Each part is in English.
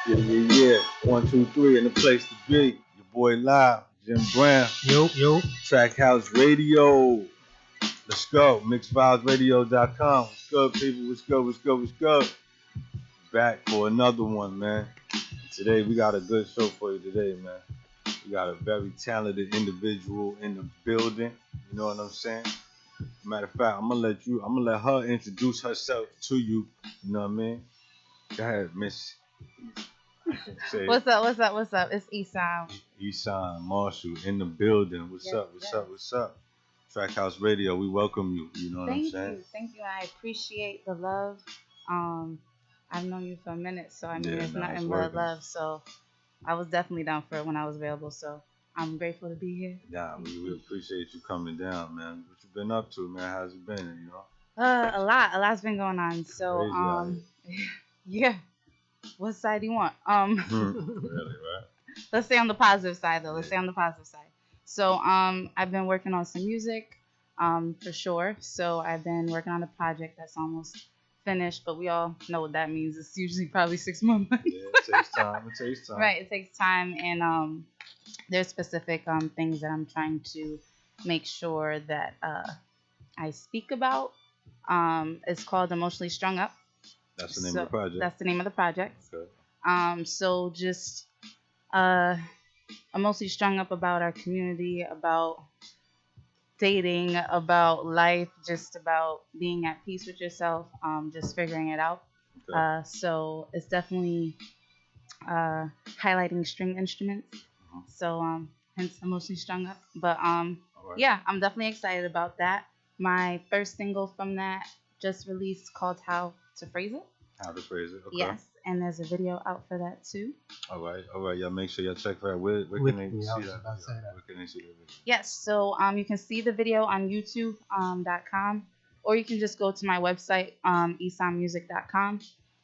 Yeah, yeah, yeah. 1, 2, 3 in the place to be. Your boy Live, Jim Brown. Yo. Track House Radio. Let's go. MixedVibesRadio.com. What's good, people? What's good? Back for another one, man. Today we got a good show for you today, man. We got a very talented individual in the building. You know what I'm saying? Matter of fact, I'm gonna let her introduce herself to you. You know what I mean? Go ahead, Miss. Say What's up? It's Ysanne. Ysanne Marshall in the building. What's up? Track House Radio, we welcome you. You know what I'm saying? Thank you. I appreciate the love. I've known you for a minute, so I mean, it's nothing but love. So I was definitely down for it when I was available. So I'm grateful to be here. Yeah, we appreciate you coming down, man. What you been up to, man? How's it been? You know? A lot's been going on. So yeah. What side do you want? Really, right? Let's stay on the positive side, though. So, I've been working on some music, for sure. So I've been working on a project that's almost finished, but we all know what that means. It's usually probably 6 months. Yeah, it takes time. Right, it takes time, and there's specific things that I'm trying to make sure that I speak about. It's called Emotionally Strung Up. That's the name of the project. That's the name of the project. Okay. So just I'm mostly strung up about our community, about dating, about life, just about being at peace with yourself, just figuring it out. Okay. So it's definitely highlighting string instruments. Mm-hmm. So hence emotionally strung up. But All right. yeah, I'm definitely excited about that. My first single from that just released called How to Phrase It. How to Phrase It. Okay. Yes, and there's a video out for that too. All right. Y'all make sure y'all check for that. Where can they see that? Where can they see that video? Yes, so you can see the video on YouTube.com, or you can just go to my website, ysannemusic.com,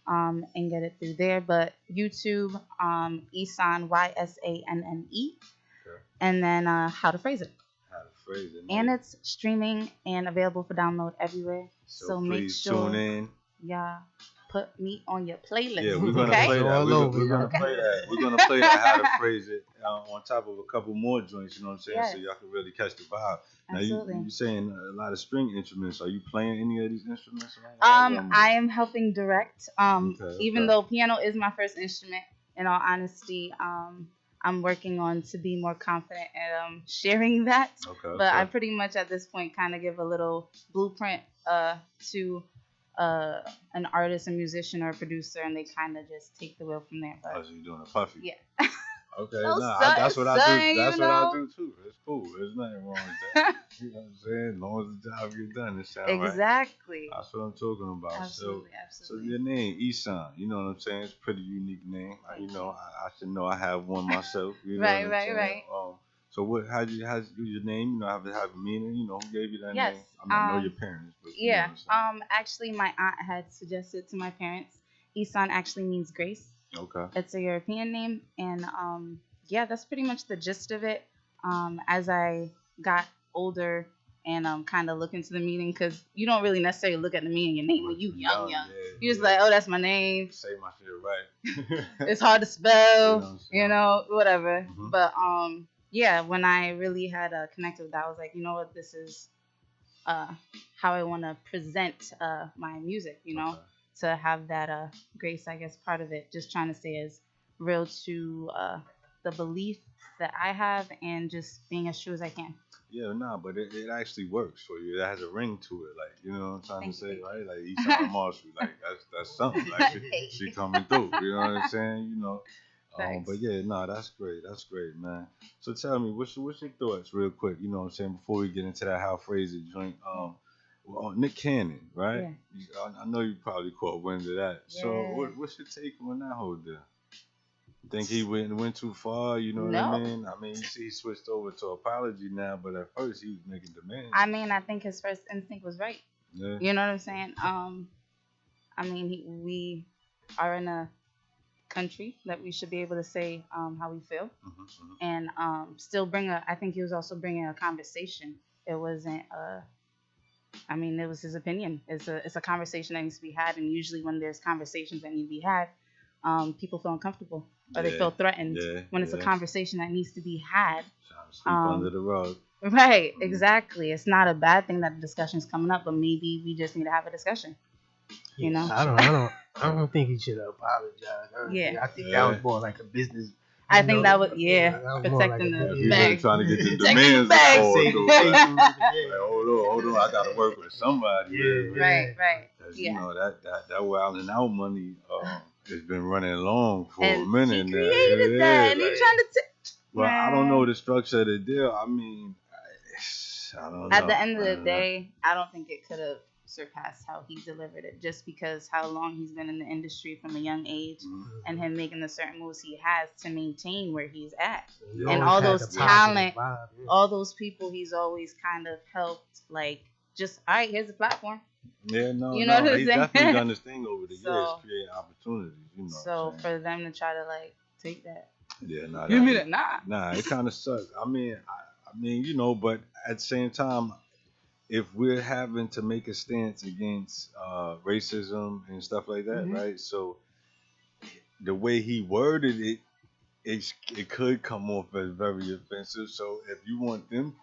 and get it through there. But YouTube, Ysanne, Ysanne, Okay. and then How to Phrase It. How to Phrase It. And it's streaming and available for download everywhere. So make please sure tune in. y'all put me on your playlist. Yeah, we're gonna okay? play that. We're gonna play that. We're gonna play that How to Phrase It on top of a couple more joints. You know what I'm saying? Yes. So y'all can really catch the vibe. Now Absolutely. you saying a lot of string instruments. Are you playing any of these instruments? I am helping direct. Even Okay. though piano is my first instrument, in all honesty, I'm working on to be more confident at sharing that. Okay. But I pretty much at this point kind of give a little blueprint to an artist, a musician, or a producer, and they kind of just take the wheel from there. But, so you're doing a puffy. Yeah. Okay, Oh, that's what I do. That's you what I know? do too. It's cool. There's nothing wrong with that. You know what I'm saying? As long as the job gets done, it sounds right. Exactly. That's what I'm talking about. Absolutely. So your name, Ysanne, you know what I'm saying? It's a pretty unique name. You know, I should know I have one myself. You know Right. So how's your name? You know, have a meaning? You know, who gave you that Yes. name? I mean, I know your parents, but you know Yeah. what I'm saying? Actually, my aunt had suggested to my parents. Ysanne actually means grace. Okay. It's a European name, and yeah, that's pretty much the gist of it. As I got older and kind of look into the meaning, because you don't really necessarily look at the meaning of your name when you young. Yeah, You're just like, oh, that's my name. Say my shit right. It's hard to spell, You know whatever. Mhm. But yeah, when I really had connected with that, I was like, you know what, this is how I want to present my music. Okay. To have that grace, I guess, part of it. Just trying to stay as real to the belief that I have, and just being as true as I can. Yeah, but it actually works for you. It has a ring to it, like, you know what I'm trying Thank to say, you. right? Like Ysanne Marshall, like that's something. Like she coming through. You know what I'm saying? You know, But Thanks. yeah, no, that's great. That's great, man. So tell me, what's your thoughts, real quick? You know what I'm saying, before we get into that how phrase it joint. Well, Nick Cannon, right? Yeah. I know you probably caught wind of that. So Yeah. what's your take on that whole deal? Think he went too far? You know what I No. mean? I mean, you see, he switched over to apology now, but at first he was making demands. I mean, I think his first instinct was right. Yeah. You know what I'm saying? I mean, we are in a country that we should be able to say how we feel, and still bring a. I think he was also bringing a conversation. It wasn't. I mean, it was his opinion. It's a conversation that needs to be had, and usually when there's conversations that need to be had, people feel uncomfortable or they Yeah. feel threatened Yeah. when it's a Yeah. conversation that needs to be had. Trying to sweep under Um, the rug. right, Mhm. exactly. It's not a bad thing that the discussion's coming up, but maybe we just need to have a discussion. You Yeah, know? I don't think he should apologize. Yeah. I think that Yeah. was more like a business. I think that was That was more like protecting a the If business. he really bag. trying to get the Protecting the demands bag. before Save, do save it. some, Like, yeah, hold on, I gotta work with somebody. yeah, Right, right. Cause you Yeah. know that wild and out money has been running long for a And minute he now. created Yeah, that, and he like, trying to. well, I don't know Man. the structure of the deal. I mean, I don't At know. the end of I the don't know. day, I don't think it could have surpassed how he delivered it, just because how long he's been in the industry from a young age, Mhm. and him making the certain moves he has to maintain where he's at. He Yeah. And always all had those the positive talent, vibe, yeah. all those people he's always kind of helped, like, just, all right, here's a platform. Yeah, no, You know no. what I'm He's saying? definitely done this thing over the years, So, creating opportunities. You know. so What I'm saying? for them to try to, like, take that. Yeah, nah, Give me that. Nah. Nah, it kind of sucks. I mean, but at the same time, if we're having to make a stance against racism and stuff like that, Mhm. right? So the way he worded it, it could come off as very offensive. So if you want them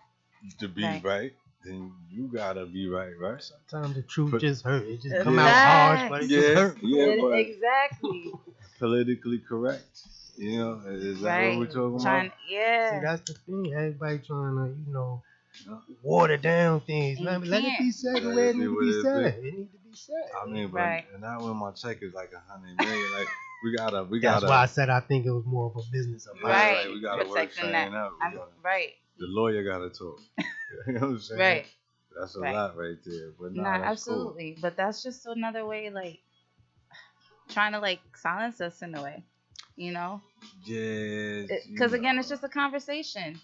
to be Right. right, then you gotta be right, right? Sometimes the truth But- just hurt. It just Yeah. come out harsh, but it just hurt. Yeah, but Exactly. politically correct. You know, is that what we're Right. talking Trying. about? See, Yeah. that's the thing. Everybody trying to, Yeah. water down things. And you Let it be can't. said the Let way it it be need to what be it said. be. It need to be said. I mean, but Right. and now when my check is like 100 million, like we That's gotta. why I said I think it was more of a business Yeah, apology. Right. we gotta work Protecting something that. out. Right. The lawyer gotta talk. You know what I'm saying? Right. That's a Right. lot right there. But Nah, nah, that's absolutely. But that's just another way, like, trying to, like, silence us in a way. You know? cool. Yeah. Because, again, it's just a conversation.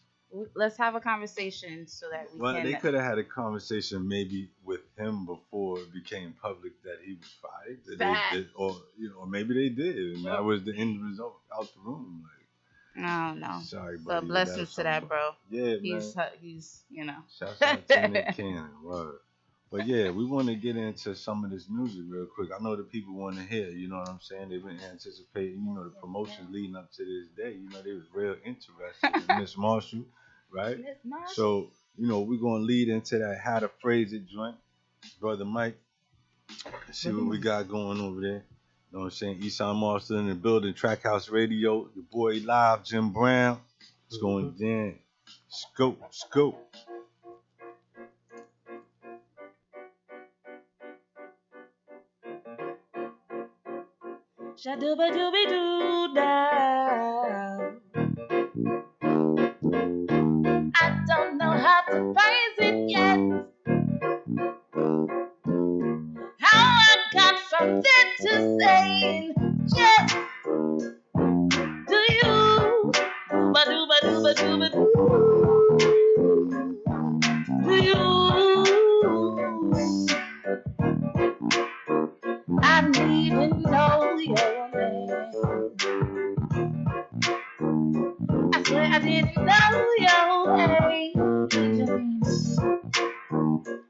Let's have a conversation so that we Well, can. they could have had a conversation maybe with him before it became public that he was fired. That Fact. they did, or maybe they did, and that was the end result out the room. Like, I don't know. sorry, buddy. But blessings that's to that, something. bro. Yeah, He's, man. you know. Shouts out to Nick Cannon. Word. But yeah, we want to get into some of this music real quick. I know the people want to hear, you know what I'm saying? They've been anticipating, the promotions leading up to this day. They was real interested in Miss Marshall, right? Miss Marshall. So, we're going to lead into that how to phrase it joint. Brother Mike, see what we got going over there. You know what I'm saying? Ysanne Marston in the building, Trackhouse Radio, your boy live, Jim Brown. It's going down. Scope. Shadooba-dooby-doo now. I don't know how to phrase it yet. How I got from there to saying yes to you. Dooba-dooba-dooba-dooba-doo. To you. I need to know your name. I swear I didn't know your name.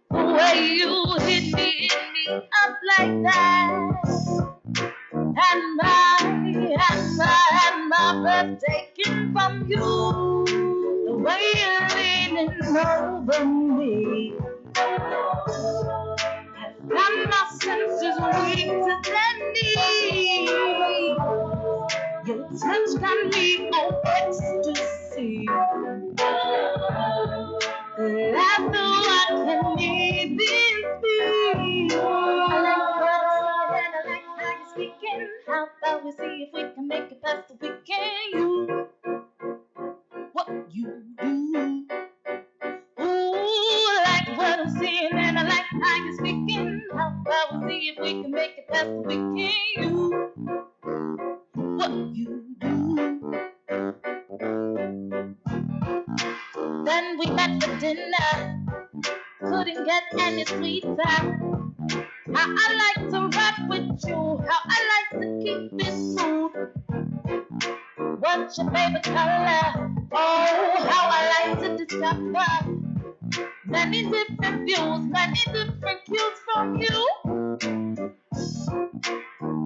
The way you hit me up like that. And my breath taken from you. The way you're leaning over me. And my senses weaker than me. Your touch got me on ecstasy. That's the one can even speak. I like the words and I like how you're speaking. How about we see if we can make it past the weekend? weekend. How about we see if we can make it past the weekend? You, what you do? Then we met for dinner. Couldn't get any sweeter. How I like to rap with you. How I like to keep it smooth. What's your favorite color? Oh, how I like to discover many different views, many different cues from you.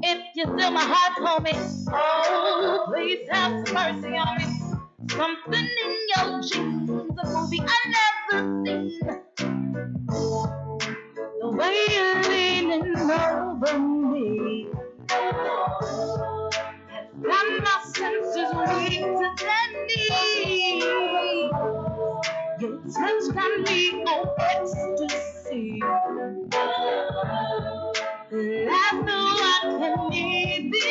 If you're still my heart, homie, oh, please have some mercy on me. Something in your jeans, a movie I never seen. The way you're leaning over me has got my senses weak to their knees. Your touch got me on ecstasy. I know I can even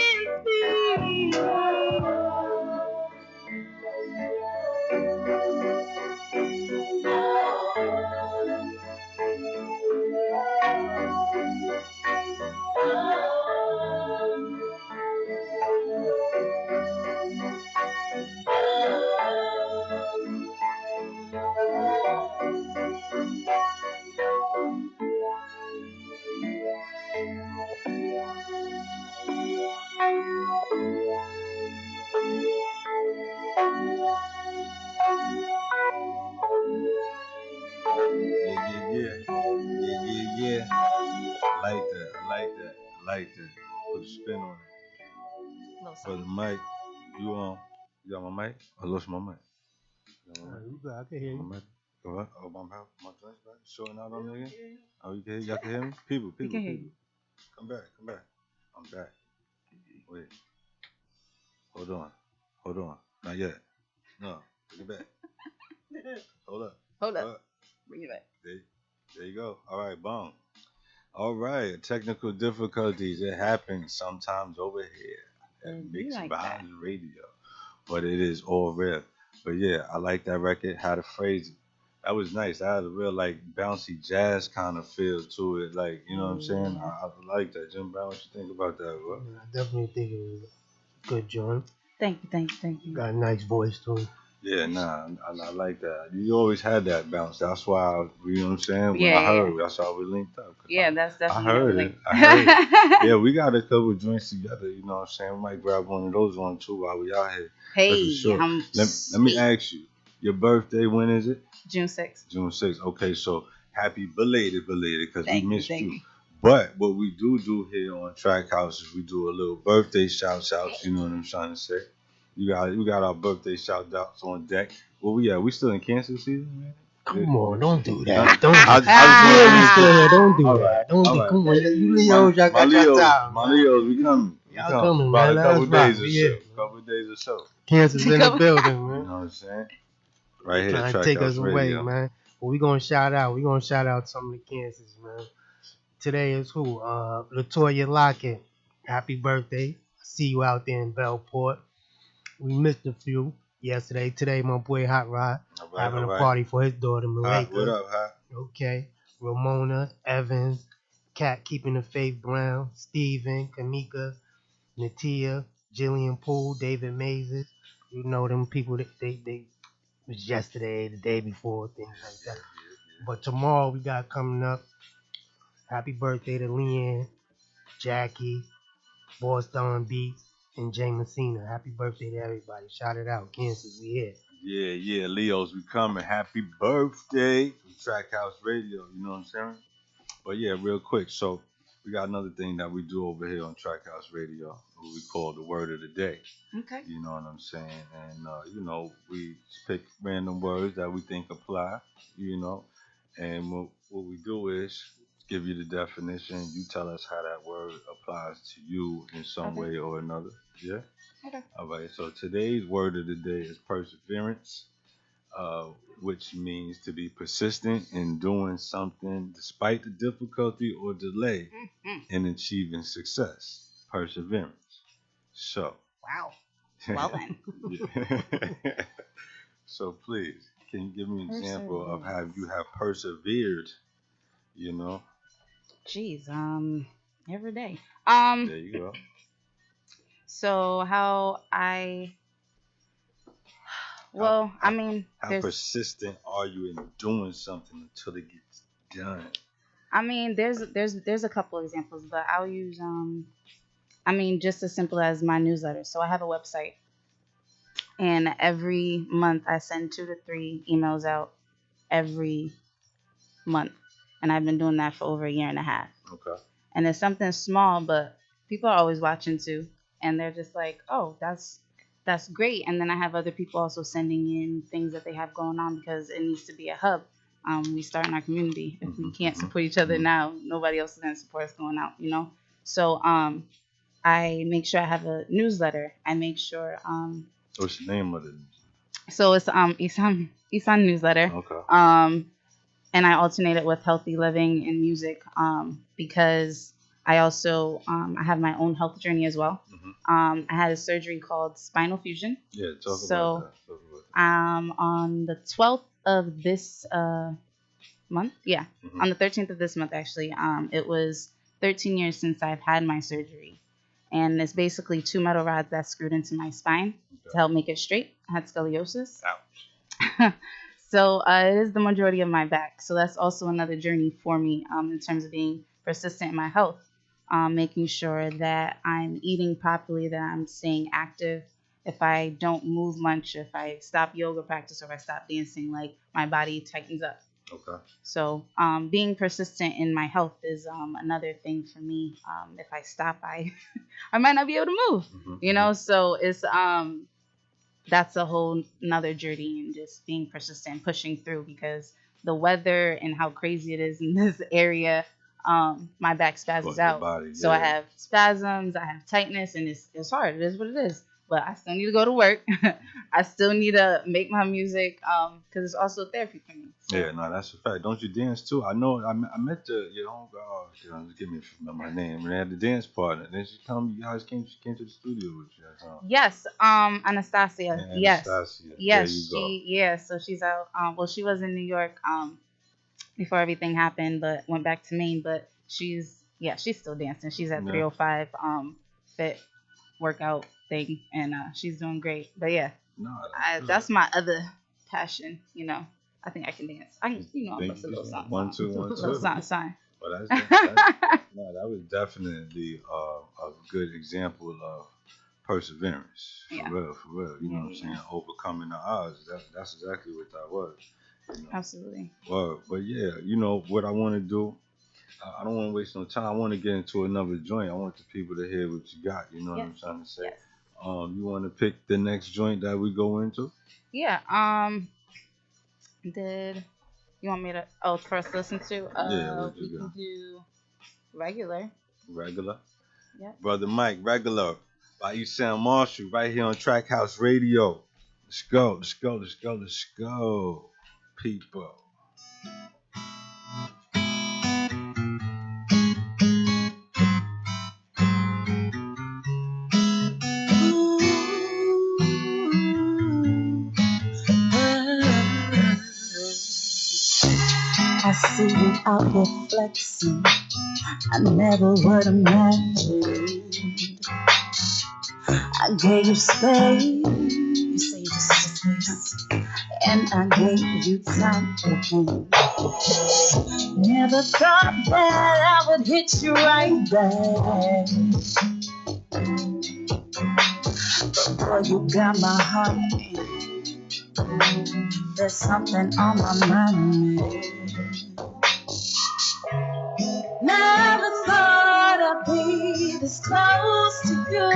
Yeah. I like that. I like that. Put a spin on it. For the mic, you got my mic? I lost my mic. You got my mic? You good? I can hear you. My mic? What? Oh, my joints back? Shorting out on nigga? Oh, you can hear? Y'all can hear me? People. can hear you. Come back. I'm back. Wait. Hold on. Not yet. No. Take it back. Hold up. Bring it back. There you go. All right, boom. All right, technical difficulties. It happens sometimes over here at Mixed like Vibes Radio, but it is all real. But yeah, I like that record. How to phrase it. That was nice. I had a real like bouncy jazz kind of feel to it. Like, you know what I'm saying? I like that. Jim Brown, what you think about that, bro? I definitely think it was a good joint. Thank you. Got a nice voice to him. Yeah, I like that. You always had that bounce. That's why, you know what I'm saying? When Yeah, I heard, that's why we linked up. Yeah, that's I definitely heard like, it. I heard it. Yeah, we got a couple joints together. You know what I'm saying? We might grab one of those on too while we out here. Hey, Sure. Let me ask you, your birthday, when is it? June 6th. June 6th. Okay, so happy belated, because we missed you. You. But what we do here on Track House is we do a little birthday shout outs. You know what I'm trying to say? We got our birthday shout outs on deck. Where we at? We still in cancer season, man? Come on, don't do that. I Don't just don't do All that. right, Don't all do right. come on. You Leos, y'all got your time. My Leos, we coming. Y'all coming, About man. a couple Let's days rock. or Yeah. so. Couple days or so. Cancer's in the building, You man. know what I'm saying? Right here, Trying to Track take House us away, Radio. man. Well, we gonna shout out some of the cancers, man. Today is who? Latoya Lockett. Happy birthday. See you out there in Bellport. We missed a few yesterday. Today, my boy Hot Rod having a party for his daughter Malika. What up, Hot? Okay. Ramona, Evans, Kat Keeping the Faith Brown, Steven, Kamika, Natia, Jillian Poole, David Mazes. You know them people that they was yesterday, the day before, things like that. But tomorrow we got coming up. Happy birthday to Leanne, Jackie, Boston Beats, and Jay Messina. Happy birthday to everybody. Shout it out. Kansas, we here. Yeah, Leos, we coming. Happy birthday from Track House Radio. You know what I'm saying? But yeah, real quick. So we got another thing that we do over here on Track House Radio, what we call the word of the day. Okay. You know what I'm saying? And we pick random words that we think apply. You know, and what we do is give you the definition. You tell us how that word applies to you in some way or another. Yeah. Okay. All right. So today's word of the day is perseverance, which means to be persistent in doing something despite the difficulty or delay in achieving success. Perseverance. So. Wow. Well then. Yeah. So please, can you give me an example of how you have persevered, you know, Geez, every day. There you go. So how I, How well, I how mean, how there's, persistent are you in doing something until it gets done? I mean, there's a couple examples, but I'll use, I mean, just as simple as my newsletter. So I have a website, and every month I send 2 to 3 emails out every month, and I've been doing that for over a year and a half. Okay. And it's something small, but people are always watching too, and they're just like, "Oh, that's great." And then I have other people also sending in things that they have going on because it needs to be a hub. We start in our community. If we can't Hmm. support each other now, nobody else is gonna support us going out, you know. So I make sure I have a newsletter. I make sure What's the name of it? so it's Ysanne newsletter. Okay. And I alternate it with healthy living and music because I also I have my own health journey as well. Hmm. I had a surgery called spinal fusion. Yeah, talk about So that. Talk about on the 12th of this month, yeah, that. Hmm. on the 13th of this month actually, it was 13 years since I've had my surgery. And it's basically 2 metal rods that's screwed into my spine to Okay. help make it straight. I had scoliosis. Ouch. So it is the majority of my back. So that's also another journey for me in terms of being persistent in my health, making sure that I'm eating properly, that I'm staying active. If I don't move much, if I stop yoga practice or if I stop dancing, like my body tightens up. Okay. So being persistent in my health is another thing for me. If I stop, I might not be able to move. Hmm. You Hmm. know, so it's that's a whole another journey and just being persistent, pushing through because the weather and how crazy it is in this area, my back spazzes Fuck your out. body. So I Yeah. have spasms, I have tightness, and it's hard. It is what it is. But I still need to go to work. I still need to make my music because it's also therapy for me. Yeah, So no, that's a fact. Don't you dance too? I know. I met your home girl. Just give me my name. And they had the dance partner. Then she told me you guys came to the studio with you. yes, Anastasia. And Yes, Anastasia. There you yes, go. So she's out. Well, she was in New York. Before everything happened, but went back to Maine. But she's still dancing. She's at Yeah. 305 fit workout thing, and she's doing great. But yeah, No, that's good. that's my other passion. I think I can dance. I Thank bust a you. little something, One, two, one, little two. something. Well, that's no, that was definitely a good example of perseverance. Yeah, For real. You know what I'm saying? yeah, Overcoming the odds. That's exactly what that was. You know. absolutely. Well, but yeah, what I want to do. I don't want to waste no time. I want to get into another joint. I want the people to hear what you got. You know what Yes, I'm trying to say. yes, You want to pick the next joint that we go into? yeah. Did you want me to? Oh, first listen to. Yeah, what We you can got? do regular. Regular. Yep. Brother Mike, regular by Ysanne Marshall, right here on Track House Radio. Let's go, let's go, let's go, let's go, people. I see you out there flexing. I never would imagine. I gave you space. You say you just need space. And I gave you time again. Never thought that I would hit you right back. Boy, you got my heart. There's something on my mind. Never thought I'd be this close to you.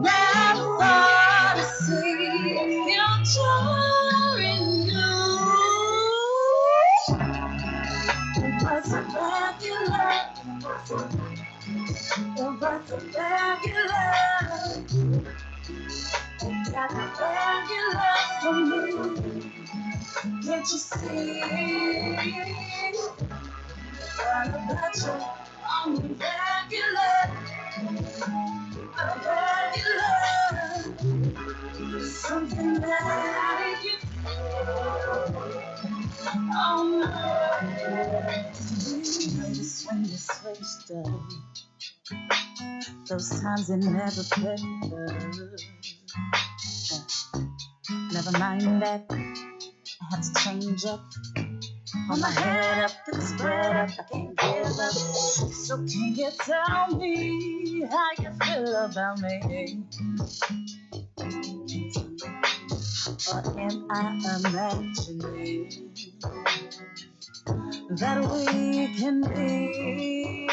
Never thought I'd see a future in you. It was a regular. It was a regular. You got the regular for me. Can't you see? All about you on the regular, something that I you. Oh no. when you switched up. Those times it never picked up. Never mind that, I have to change up. Hold my head up and spread up, I can't give up. So can you tell me how you feel about me? Or am I imagining that we can be?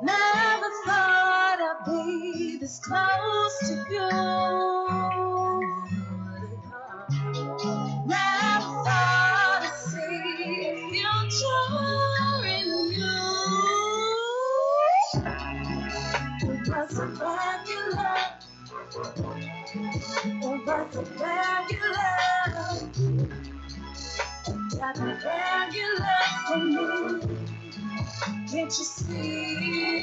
Never thought I'd be this close to you. Never thought I'd see a future in you. It wasn't regular. It wasn't regular. Got regular for me. Can't you see?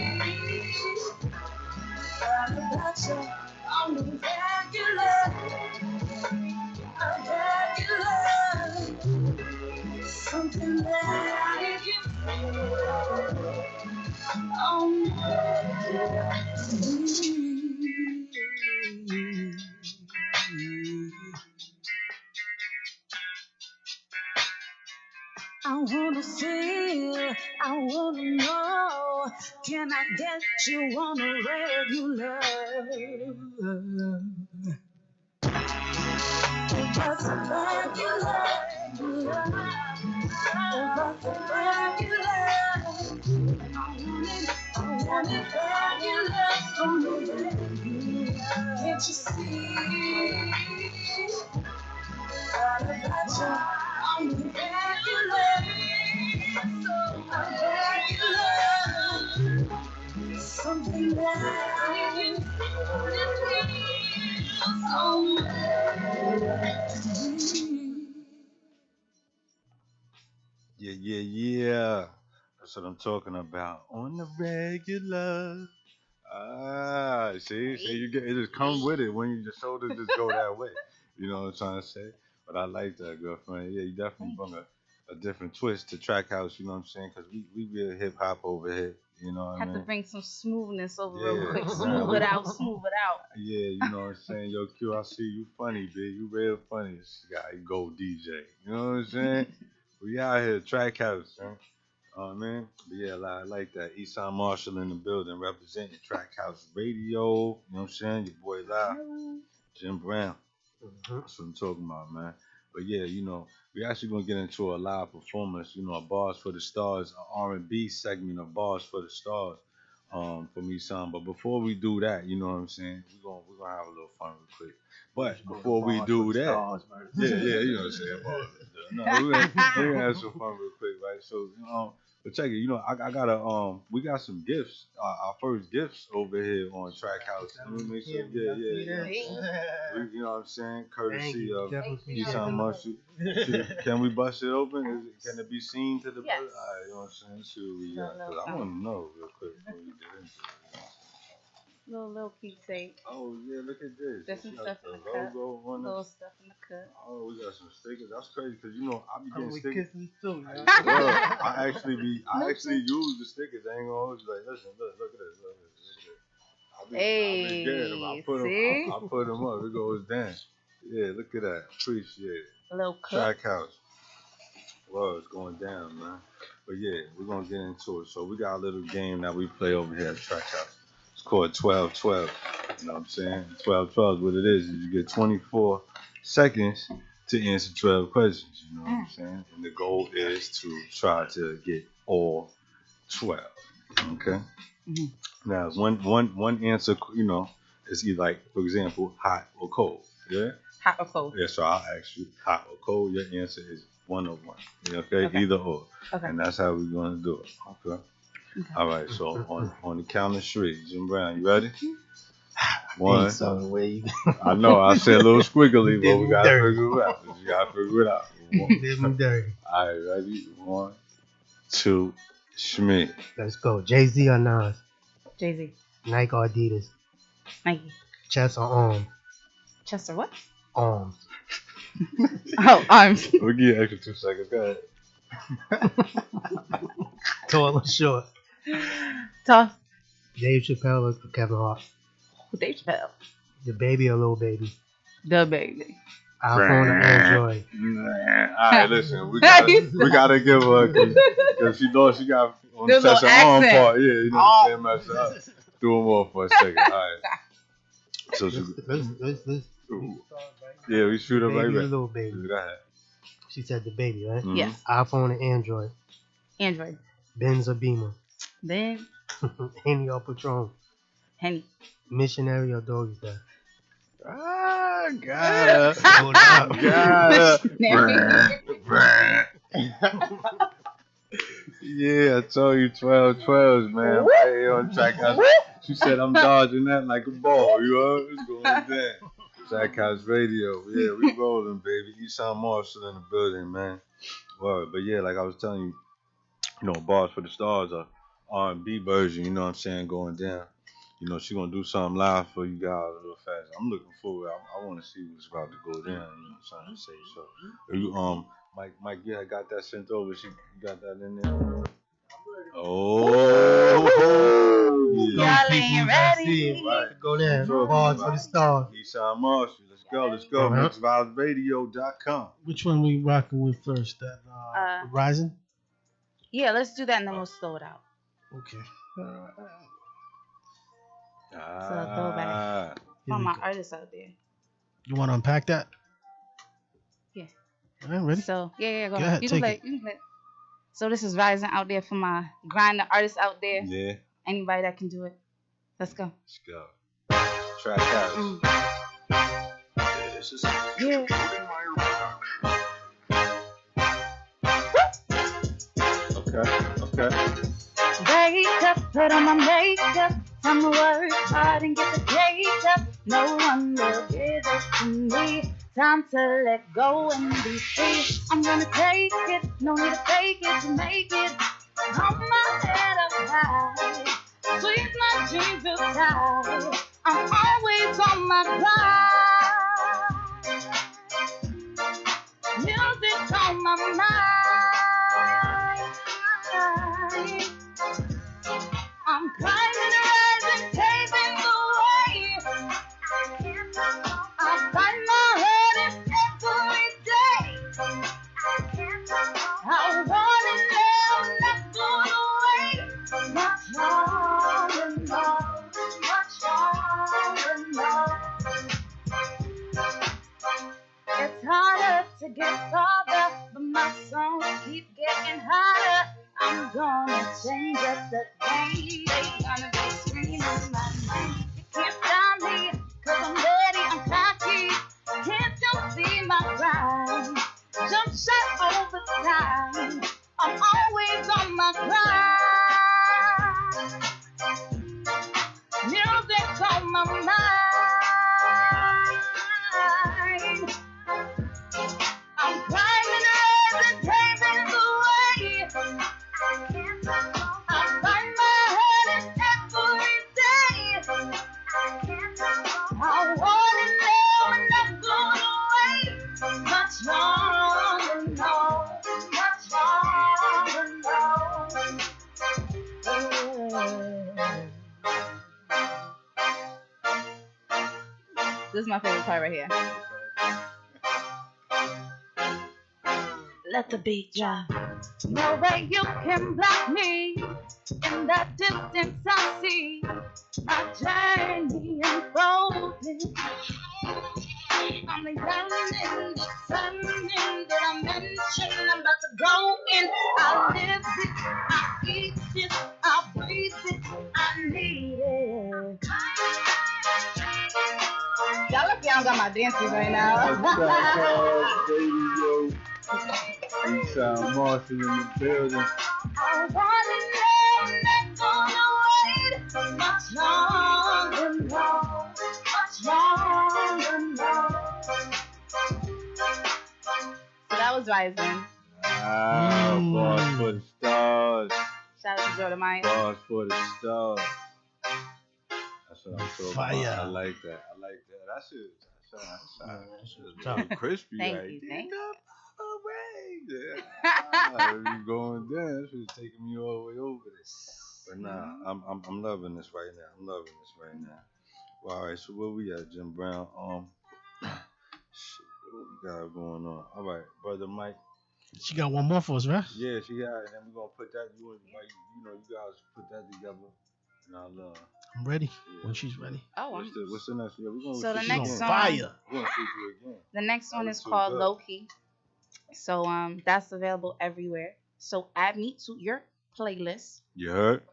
All about you, I'm a regular, something that I can feel. I wanna feel, I wanna know, can I get you on a regular? It wasn't regular, it wasn't regular. I want it regular from me. Can't you see? All about you, I'm regular. Something that I Yeah. That's what I'm talking about. On the regular. See, you get it just come with it when you just shoulders just go that way. You know what I'm trying to say? But I like that, girlfriend. Yeah, you definitely bring a different twist to track house. You know what I'm saying? Because we real hip hop over here. You know what I Have mean? to bring some smoothness over Yeah, real quick. man, Smooth it out, smooth it out. Yeah, you know what I'm saying? Yo, Q, I see you funny, big. You real funny. This guy, you go DJ. You know what I'm saying? We out here, track house, man. Man. But yeah, I like that. Ysanne Marshall in the building representing Track House Radio. You know what I'm saying? Your boy Live, Jim Brown. That's what I'm talking about, man. But yeah, we actually gonna get into a live performance, a Bars for the Stars, an R&B segment of Bars for the Stars, from Ysanne. But before we do that, you know what I'm saying? We're gonna have a little fun real quick. But before we do that, yeah, you know what I'm saying? No, we're gonna have some fun real quick, right? So, but check it, I got we got some gifts, our first gifts over here on Track House. Let me make sure, yeah. You know what I'm saying? Courtesy of Ysanne Marshall. Can we bust it open? Can it be seen to the Yes. All right, you know what I'm saying? See what we got. Because I want to know real quick before we get into it. Little keepsake. Oh, yeah, look at this. There's some stuff in the cup. Little stuff in the cup. Oh, we got some stickers. That's crazy because I be getting with stickers. kisses too, yo. I actually use the stickers. I ain't gonna always be like, listen, look at this, look at this. I be getting them. I put them up. It goes down. Yeah, look at that. Appreciate it. A little cup. Track house. Well, it's going down, man. But yeah, we're gonna get into it. So we got a little game that we play over here at Track House. It's called 12-12. You know what I'm saying? 12-12 is what it is. You get 24 seconds to answer 12 questions. You know what I'm saying? And the goal is to try to get all 12. Okay? Mm-hmm. Now, one answer, is either like, for example, hot or cold. Yeah? Hot or cold? Yeah, so I'll ask you hot or cold. Your answer is 1 or 1. Okay? Either or. Okay. And that's how we're going to do it. Okay? All right, so on the count of 3, Jim Brown, you ready? 1. I know, I said a little squiggly, but we got to figure it out. You got to figure it out. Did me dirty. All right, ready? 1, 2, Schmidt. Let's go. Jay-Z or Nas? Jay-Z. Nike or Adidas? Nike. Chest or arms? Chest or what? Arms. Oh, arms. We'll give you extra 2 seconds. Go ahead. Tall or short? Tough. Dave Chappelle or Kevin Hart? Dave Chappelle. The baby or little baby? The baby. iPhone or Android? All right, listen, we gotta give her because she knows she got on There's touch her no arm accent. part. Yeah, you know what I'm saying, mess her up. Do them more for a second. All right. So she, Let's yeah, we shoot her baby right or back. little baby? Go ahead. She said the baby, right? Mhm. Yes. iPhone or Android? Android. Benz or Beamer? Then Henny or Patron? Henny. Missionary or doggy style? Gotta. Hold up. Yeah, I told you 12-12s, man. Right here on track house. She said I'm dodging that like a ball. You heard? It's going down. Track House Radio. Yeah, we rolling, baby. Ysanne Marshall in the building, man. Word. But yeah, like I was telling you, Bars for the Stars are R&B version, you know what I'm saying, going down. She gonna do something live for you guys a little fast. I'm looking forward. I want to see what's about to go down. You know what I'm trying to say. So, you Mike, yeah, I got that sent over. She got that in there. Oh, yeah. Y'all ain't ready. See it. Right. Go there. Sure. Bars for the Stars. Ysanne Marshall. Let's go. Uh-huh. MixVibesRadio.com. Which one we rocking with first? That Rising? Yeah, let's do that and then we'll slow it out. Okay. So throwback. For my artists out there. You want to unpack that? Yeah. All right, ready? So go ahead. ahead. You can play. So this is Rising out there for my grinding artists out there. Yeah. Anybody that can do it. Let's go. Let's go. Track House. This is Yeah. Okay. Wake up, put on my makeup. Time to work hard and get the cake up. No one will give it to me. Time to let go and be free. I'm gonna take it. No need to fake it to make it. Hold my head up high. Squeeze my dreams real tight. I'm always on my grind. Music on my mind. I'm climbing, rising, paving the way. I find my head in every day. I want it now, not going away. Much longer, no. Much longer, no. It's harder to get farther, but my songs keep getting hotter. I'm gonna change up the game. They gonna be screaming my name. You can't stop me, cause I'm ready, I'm cocky. Can't you see my grind? Jump shot over time. I'm always on my grind. Music on my mind. I'm climbing, rising, paving the way. I find my head in every day. I want it now and not going away. Much longer, no. Much longer, no. This is my favorite part right here. Let the beat drop. No way you can block me. In that distance I see my journey unfolding. I'm the young and the sun that I mentioned. I'm about to go in. I live it, I eat it, I breathe it, I need it. Y'all look, y'all got my dances right now. Ysanne Marshall in the building. I want it now, not gonna wait much longer, no, much longer, no. So that was Rising. Bars for the Stars. Shout out to Jordan Mike. Bars for the Stars. That's what I'm talking Fire. about. I like that. That shit Sound crispy. Thank like, you, thank you. You going down? This was taking me all the way over there. But nah, I'm loving this right now. I'm loving this right now. Well, all right, so where we at, Jim Brown? Shit, what we got going on? All right, brother Mike. She got one more for us, right? Yeah, she got it, and we're gonna put that. You guys put that together, and I'll. I'm ready Yeah. when she's ready. Oh, what's the next? Yeah, we're gonna. So the She's next on song. fire. We're gonna shoot you again. The next one was is so called good. Low Key. So that's available everywhere. So add me to your playlist. You heard?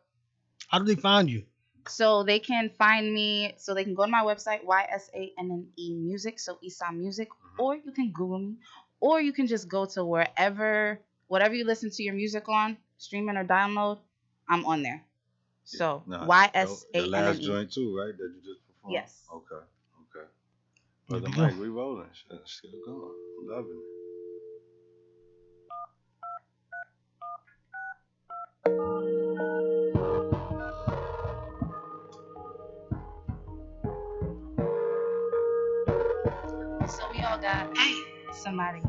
How do they find you? So they can find me. So they can go to my website YSANNE Music. So Ysanne Music, or you can Google me, or you can just go to whatever you listen to your music on, streaming or download. I'm on there. So YSANNE. The last joint too, right? That you just performed. Yes. Okay. Brother Here we Mike, go. we rolling. Let's get it going. I'm loving it. So we all got somebody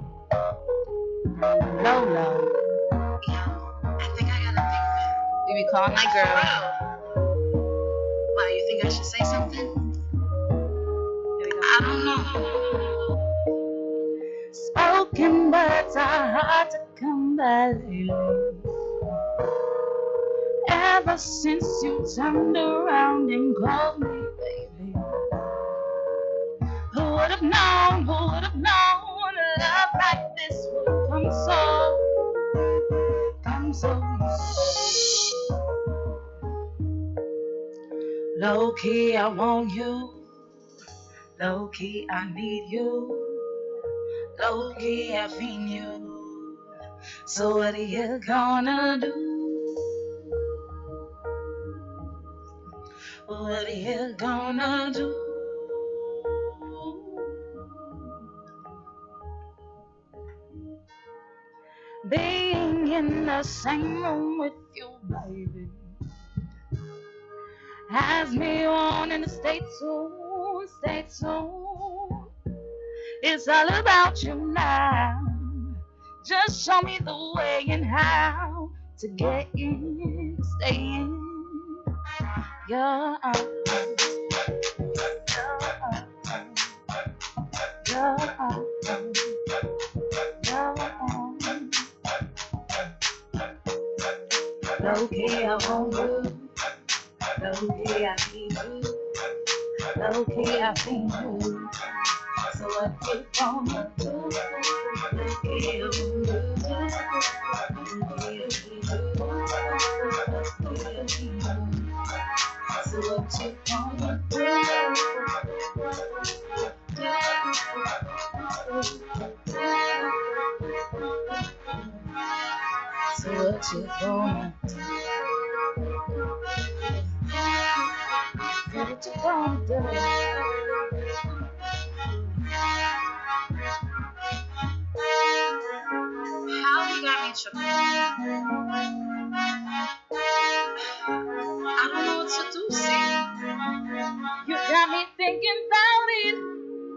low. Yo, I think I got a thing for you. We be calling my girl. Why, you think I should say something? I don't know. Spoken words are hard to come by lately. Ever since you turned around and called me baby. Who would have known a love like this would come so easy. Low key, I want you. Low key, I need you. Low key, I fiend you. So what are you gonna do? What are you gonna do? Being in the same room with you, baby, has me wanting to stay tuned. It's all about you now. Just show me the way and how to get in, stay in. Your arms, your arms, your arms, your arms. Low key, I want you. Low key, I need you. Low key, I feel you. So what you gonna do? Low key, I want you. Low key, I need you. Low key, I need you. So what you gonna do? So what you gonna do? What you gonna do? How you got me tripping? I don't know what to do, see. You got me thinking about it.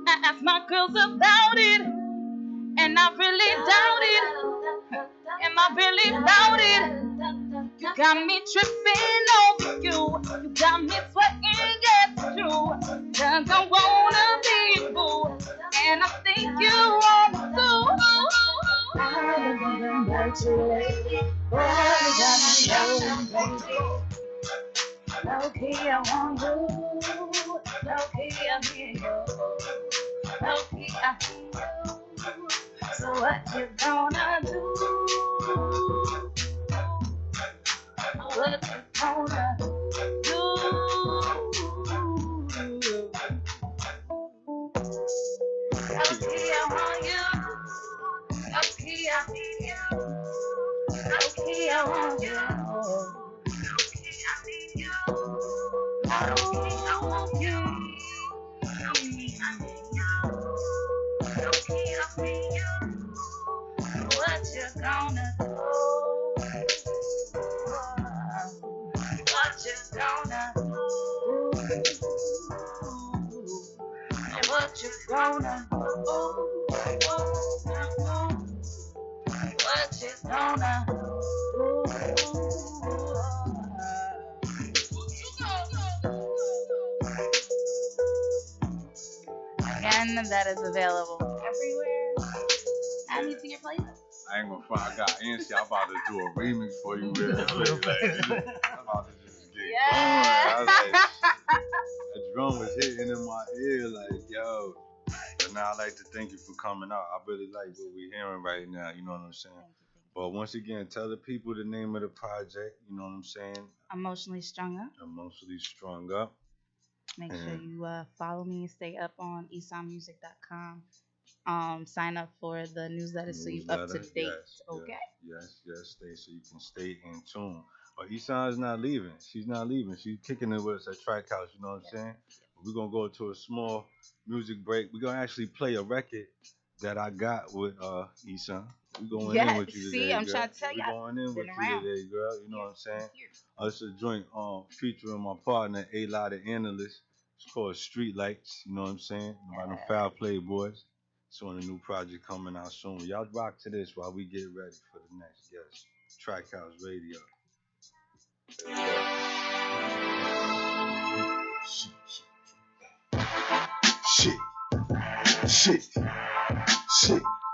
I asked my girls about it, and I really doubt it. Am I really about it? You got me tripping over you. You got me sweating, yes, true. 'Cause I wanna be a fool, and I think you wanna too. I remember about you, boy, you got me going crazy. Low key, I want you. Low key, I need you. Low key, I need you. So what you gonna do? What you gonna do? Low key, I want you. Low key, I need you. Low key, I want you. Low key, I need you. Low key, I want you. Low key, I need you. Low key, I need you. What you gonna do? What you gonna do? What what you gonna do? What you gonna Again, that is available everywhere. Add me to your playlist. I ain't gonna front. I got Nancy. I'm about to do a remix for you, real quick. Like, I'm about to just get going. I was like, that drum was hitting in my ear, like, yo. But now I'd like to thank you for coming out. I really like what we're hearing right now. You know what I'm saying? Thank you. But once again, tell the people the name of the project. You know what I'm saying? Emotionally Strung Up. Emotionally Strung Up. Make sure you follow me. Stay up on ysannemusic.com. Sign up for the newsletter so you up to date. Yes, okay. Yes. Stay so you can stay in tune. But Ysanne's not leaving. She's not leaving. She's kicking it with us at Track House. You know what I'm saying? But we're gonna go to a small music break. We're gonna actually play a record that I got with Ysanne. We're going in with you today. See, I'm girl. trying to tell you. We're going in with you today, girl. You know what I'm saying? It's a joint featuring my partner, A Lot of Analysts. It's called Street Lights. You know what I'm saying? About them Foul Play Boys. It's on a new project coming out soon. Y'all rock to this while we get ready for the next guest. Track House Radio. Shit.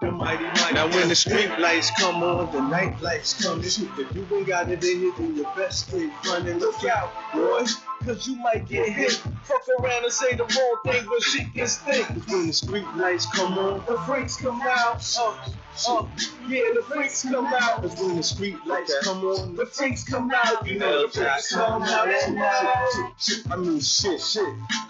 The mighty. Now when the street lights come on, the night lights come. If you ain't got it in you, then you best keep running. Look out, boy, cause you might get hit. Fuck around and say the wrong thing when shit gets thick. When the street lights come on, the freaks come out. Yeah, the freaks come out. Cause when the street lights come on, the freaks come out. You know the freaks come out at night. I mean shit.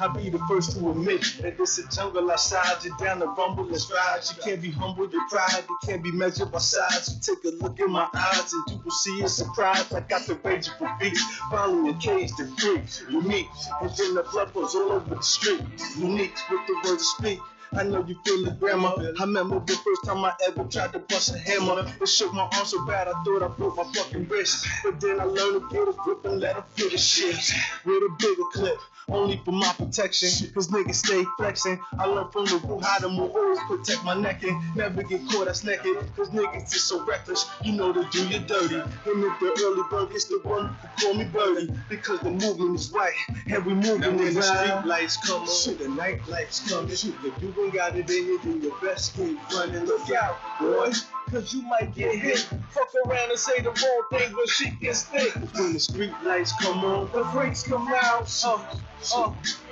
I be the first to admit that this a jungle outside. You're down to rumble and strive. You can't be humble, your pride. You can't be measured by size. You take a look in my eyes and you will see a surprise. I got the rage for beats. Finally a cage to free. Unique. And then the blood goes all over the street. Unique with the words to speak. I know you feel it, grandma. I remember the first time I ever tried to bust a hammer. It shook my arm so bad I thought I broke my fucking wrist. But then I learned to get a grip and let her feel the shit. With a bigger clip, only for my protection. Cause niggas stay flexing. I learned from the root how to move, always protect my neck and never get caught ass naked. Cause niggas is so reckless, you know they do you dirty. And if the early bird gets the one who call me birdie. Because the movement is right and we moving it. When the street lights come on, the night lights come. If you ain't got it in you, then you best keep running. Look out, boy, cause you might get hit. Fuck around and say the wrong thing when shit gets thick. When the street lights come on, the freaks come out.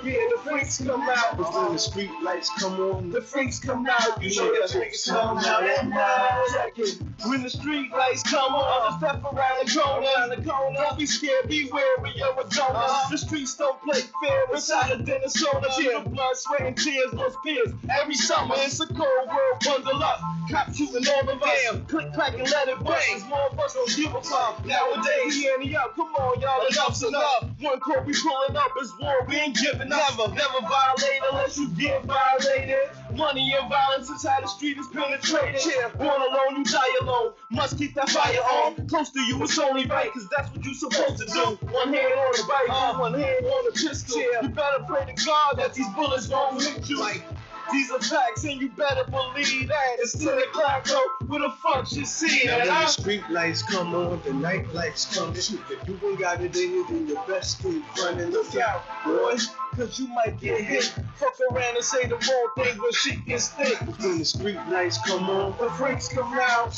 Yeah, the freaks come out. Cause when the street lights come on, the freaks come out. You know the freaks come out at night. When the street lights come on, I'll step around the corner. Don't be scared, be wary, you're a donor. The streets don't play fair inside a dinner soda. Yeah, blood, sweat, and tears, lost peers. Every summer it's a cold world, bundle up. Cop shooting all of us. Damn, click, clack, and let it bang. More of us don't give a fuck. Nowadays, he ain't up. Come on, y'all, enough's enough. One call we pulling up is war, we ain't giving up. Never violate unless you get violated. Money and violence is how the street is penetrated. Yeah, born alone, you die alone. Must keep that fire on. Close to you, it's only right, cause that's what you supposed to do. One hand on the rifle, one hand on the pistol. Yeah. You better pray to God that these bullets won't hit you. These are facts, and you better believe that. It's 10 o'clock, though. Where the fuck you see that? When the street lights come on, the night lights come. If you ain't got it in you, then you best keep running. Look out, boy, cause you might get hit. Fuck around and say the wrong thing when shit gets thick. When the street lights come on, the freaks come out.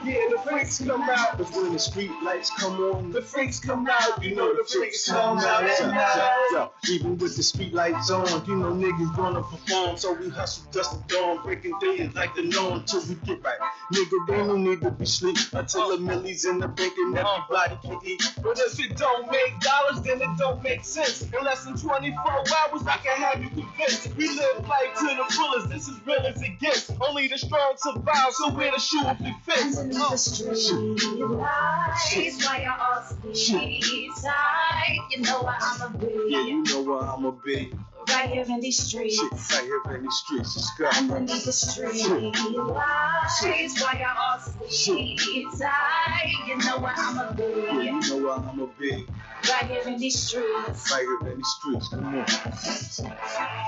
Yeah, the freaks come out. Cause when the street lights come on, the freaks come out. You know the freaks come out at night. Even with the street lights on, you know niggas gonna perform. So we hustle dust the dawn, breaking days like the norm till we get right. Nigga, they don't need to be sleep until the millies in the bank and everybody can eat. But if it don't make dollars, then it don't make sense. In less than 24 hours, I can have you convinced. We live life to the fullest, this is real as it gets. Only the strong survive, so wear the shoe if it fits. Underneath the street lights, while you're all sleep tight, you know where I'ma be. Yeah, you know where I'ma be. Right here in these streets. Right here in these streets. Let's go. Underneath the street lights, why y'all all sleep tight? You know where I'ma be. You know where I'ma be. Right here in these streets. Right here in these streets. Come on.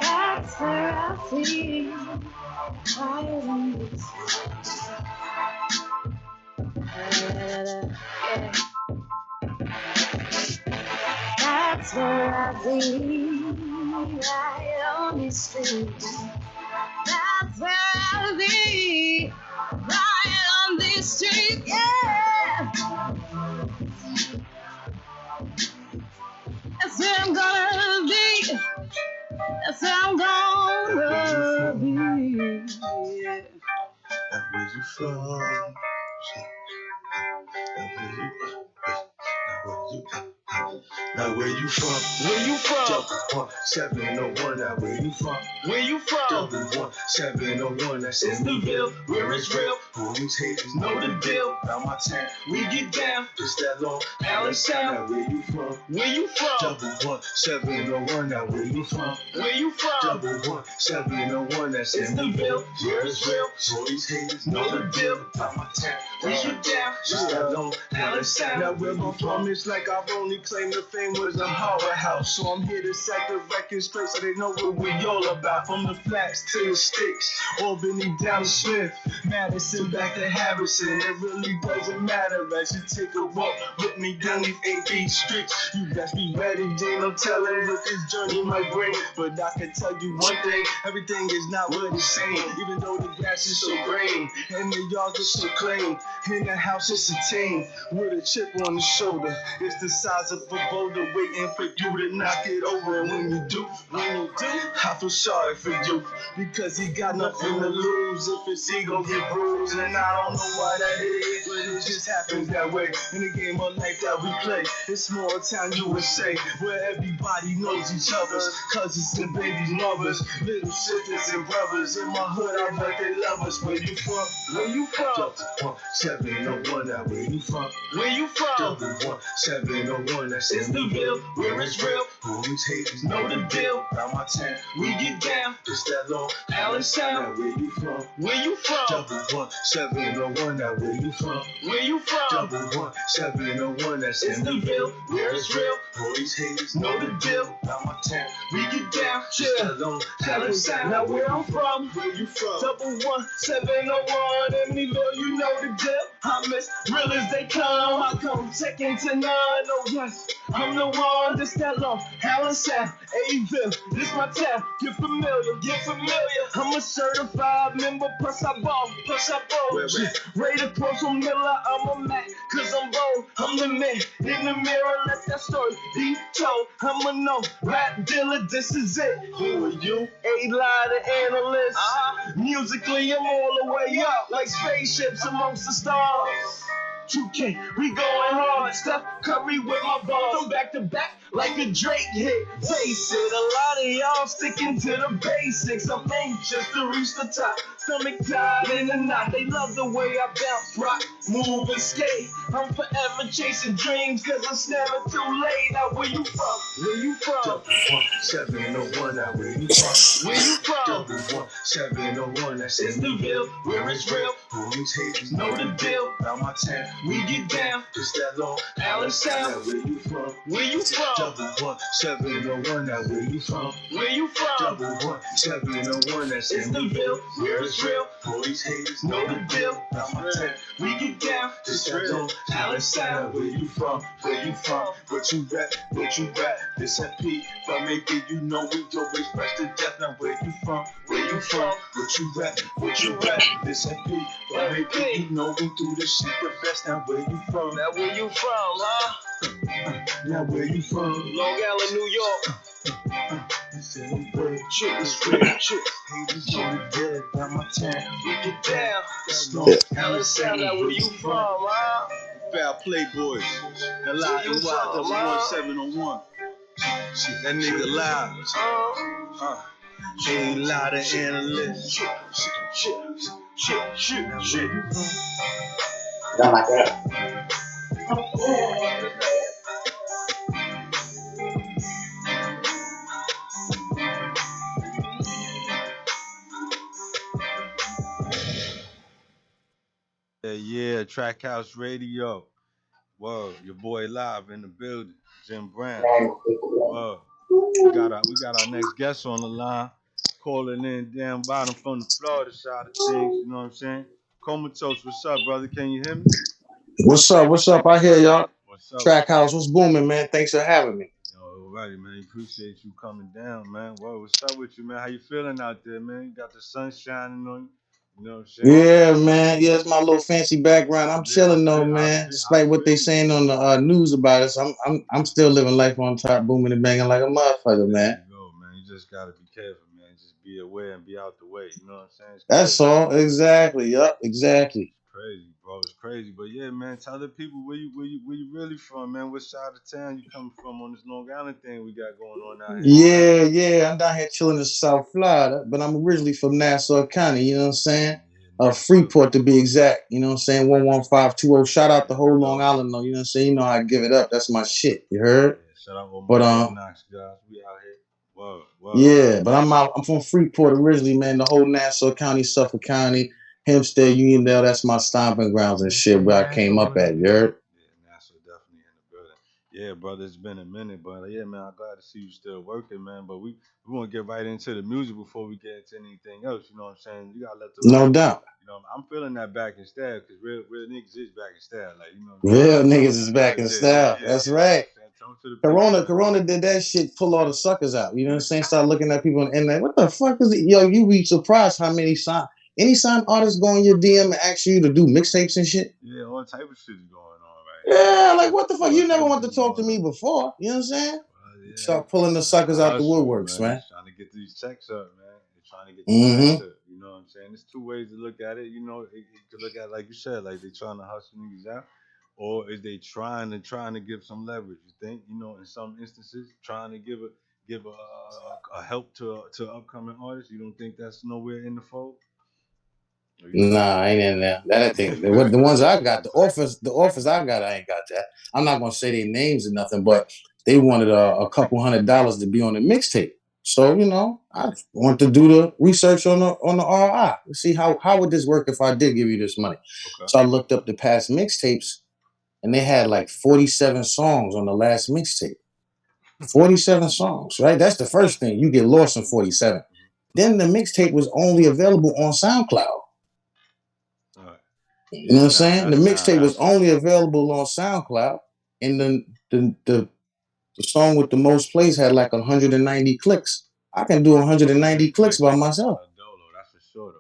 That's where I feel. Right here in these streets. That's where I be. Right on these streets. That's where I be. Right on this street, yeah. That's where I'm gonna be. That's where I'm gonna be. Yeah. That's where you from. Now where you from? Where you from? 701. Now where you from? Where you from? 701. That's It's the Ville, where it's real. All these haters Know the deal. About my town. We get down. Just that long. Allen Sound. Now where you from? Where you from? 701. Now where you from? Where you from? 701. That's It's the Ville, where it's real. All these haters Know the deal. About my town. We get down. Just that long. Allen Sound. Now where I'm from, it's like I've only claimed the fame was a horror house. So I'm here to set the record straight so they know what we all about. From the flats to the sticks, Albany down to Smith, Madison back to Harrison. It really doesn't matter as you take a walk with me down these 8 streets. You best be ready, Jane. I'm telling what this journey might bring. But I can tell you one thing, everything is not what it's saying. Even though the grass is so green and the yards are so clean, in the house it's a team with a chip on the shoulder. It's the size of a boulder waiting for you to knock it over. And when you do, I feel sorry for you because he got nothing to lose. If his ego get bruised, and I don't know why that is, but it just happens that way in the game of life that we play. It's small town USA where everybody knows each other's cousins and babies, mothers, little sisters and brothers. In my hood, I bet they love us. Where you from? Where you from? 701. Now where you from? Where you from? 701. That's It's the Ville, where it's real. All these haters Know the deal. About my town. We get down. Just that long. Allen Sound. Now where you from? Where you from? 701. Now where you from? Where you from? 701. That's It's the Ville, where it's real. All these haters Know the deal. About my town. We get down. Just that long. Allen Sound. Now where I'm from? Where you from? 701, and me know you know the deal. I'm as real as they come. I come second to none. Oh yes, I'm the one. Just that long. Allen Sound, A-Ville, this my town. Get familiar, get familiar. I'm a certified member, plus I ball. Where? Right across from Miller, I'm a Mac, cause I'm bold. I'm the man in the mirror, let that story be told. I'm a no rap dealer, this is it. Who are you? A-line analyst. Musically, I'm all the way up, like spaceships amongst the stars. 2K, we going hard. Steph Curry with my balls. I'm back to back like a Drake hit. Taste it. A lot of y'all sticking to the basics. I'm anxious to reach the top. Stomach tied in the knot. They love the way I bounce, rock, move, and skate. I'm forever chasing dreams, cause it's never too late. Now where you from? Where you from? 701. Now where you from? Where you from? 701. That's It's the Ville, where it's real. All these haters Know the deal. About my town. We get down. Just that long. Allen Now Sound. where you from? Where you from? 701. Now where you from? Where you from? 701. That's It's the Ville, where it's real. All these haters Know the deal. About my town. We get down. Just that long. Allen Sound. Where you from? Where you from? What you rap? What you rap? This MP. But maybe you know we always press to death. Now where you from? Where you from? What you rap? What you rap? This MP. But maybe you know we do this shit the best. Now where you from? Now where you from, huh? Now where you from? Long Island, New York. Real shit, it's real shit. Haters on the dead by my town. We get down. Slow. Allen Sound. Now where you from, huh? Foul Playboys. The live and wild, the 1701. Shit, that nigga live. Ain't lie to analyst. Shit. Don't like that. Yeah, Track House Radio. Whoa, your boy live in the building, Jim Brown. Whoa, we got our next guest on the line, calling in down bottom from the Florida side of things. You know what I'm saying? Comatoze, what's up, brother? Can you hear me? What's up? What's up? I hear y'all. What's up? Track House, what's booming, man? Thanks for having me. Yo, alrighty, man. Appreciate you coming down, man. Whoa, what's up with you, man? How you feeling out there, man? You got the sun shining on you. You know what I'm saying? Yeah, man. Yeah, it's my little fancy background. I'm Yeah, chilling though, man. I Despite what feel they you. saying on the news about us, I'm still living life on top, booming and banging like a motherfucker, There man. you go, man. You just gotta be careful, man. Just be aware and be out the way. You know what I'm saying? It's crazy. That's all. Exactly. Yup. Exactly. It's crazy, bro. It's crazy. But yeah, man, tell the people where you really from, man. What side of town you coming from on this Long Island thing we got going on out here? Yeah. I'm down here chilling in South Florida, but I'm originally from Nassau County. You know what I'm saying? Yeah, nice. Freeport to be exact. You know what I'm saying? 11520. Shout out the whole Yo, Long Island though. You know what I'm saying? You know how I give it up. That's my shit. You heard? yeah, shout out all my But Fort Knox guys. We out here. Whoa, whoa. yeah, but I'm from Freeport originally, man. The whole Nassau County, Suffolk County, Hempstead, Uniondale, that's my stomping grounds and shit where I came up at, you heard? Yeah, NASA definitely in the building. Yeah, brother, it's been a minute, but yeah, man, I'm glad to see you still working, man. But we want to get right into the music before we get into anything else. You know what I'm saying? You gotta let the No doubt. you know, I'm feeling that back in style because real niggas is back in style, like you know. Real niggas is back in style. Yeah. That's right. Tell to the people. Corona did that shit, pull all the suckers out. You know what I'm saying? Start looking at people on the internet. What the fuck is it? Yo, you be surprised how many any artists go in your DM and ask you to do mixtapes and shit. Yeah, all type of shit is going on right Yeah, like what the fuck? You never want to talk to me before. You know what I'm saying? Yeah. Start pulling the suckers out the woodworks, man. Trying to get these checks up, man. They're trying to get Mm-hmm. checks up. You know what I'm saying? There's two ways to look at it. You know, you could look at it like you said, like they trying to hustle niggas out, or is they trying to give some leverage? You think? You know, in some instances, trying to give a help to upcoming artists. You don't think that's nowhere in the fold? Nah, I ain't in there. That I think the ones I got, the offers I got, I ain't got that. I'm not gonna say their names or nothing, but they wanted a couple $100 to be on the mixtape. So you know, I want to do the research on the RI. See how would this work if I did give you this money. Okay. So I looked up the past mixtapes, and they had like 47 songs on the last mixtape. 47 songs, right? That's the first thing. You get lost in 47. Then the mixtape was only available on SoundCloud. You know what I'm saying? The mixtape was only available on SoundCloud, and the song with the most plays had like 190 clicks. I can do 190 clicks by myself. That's for sure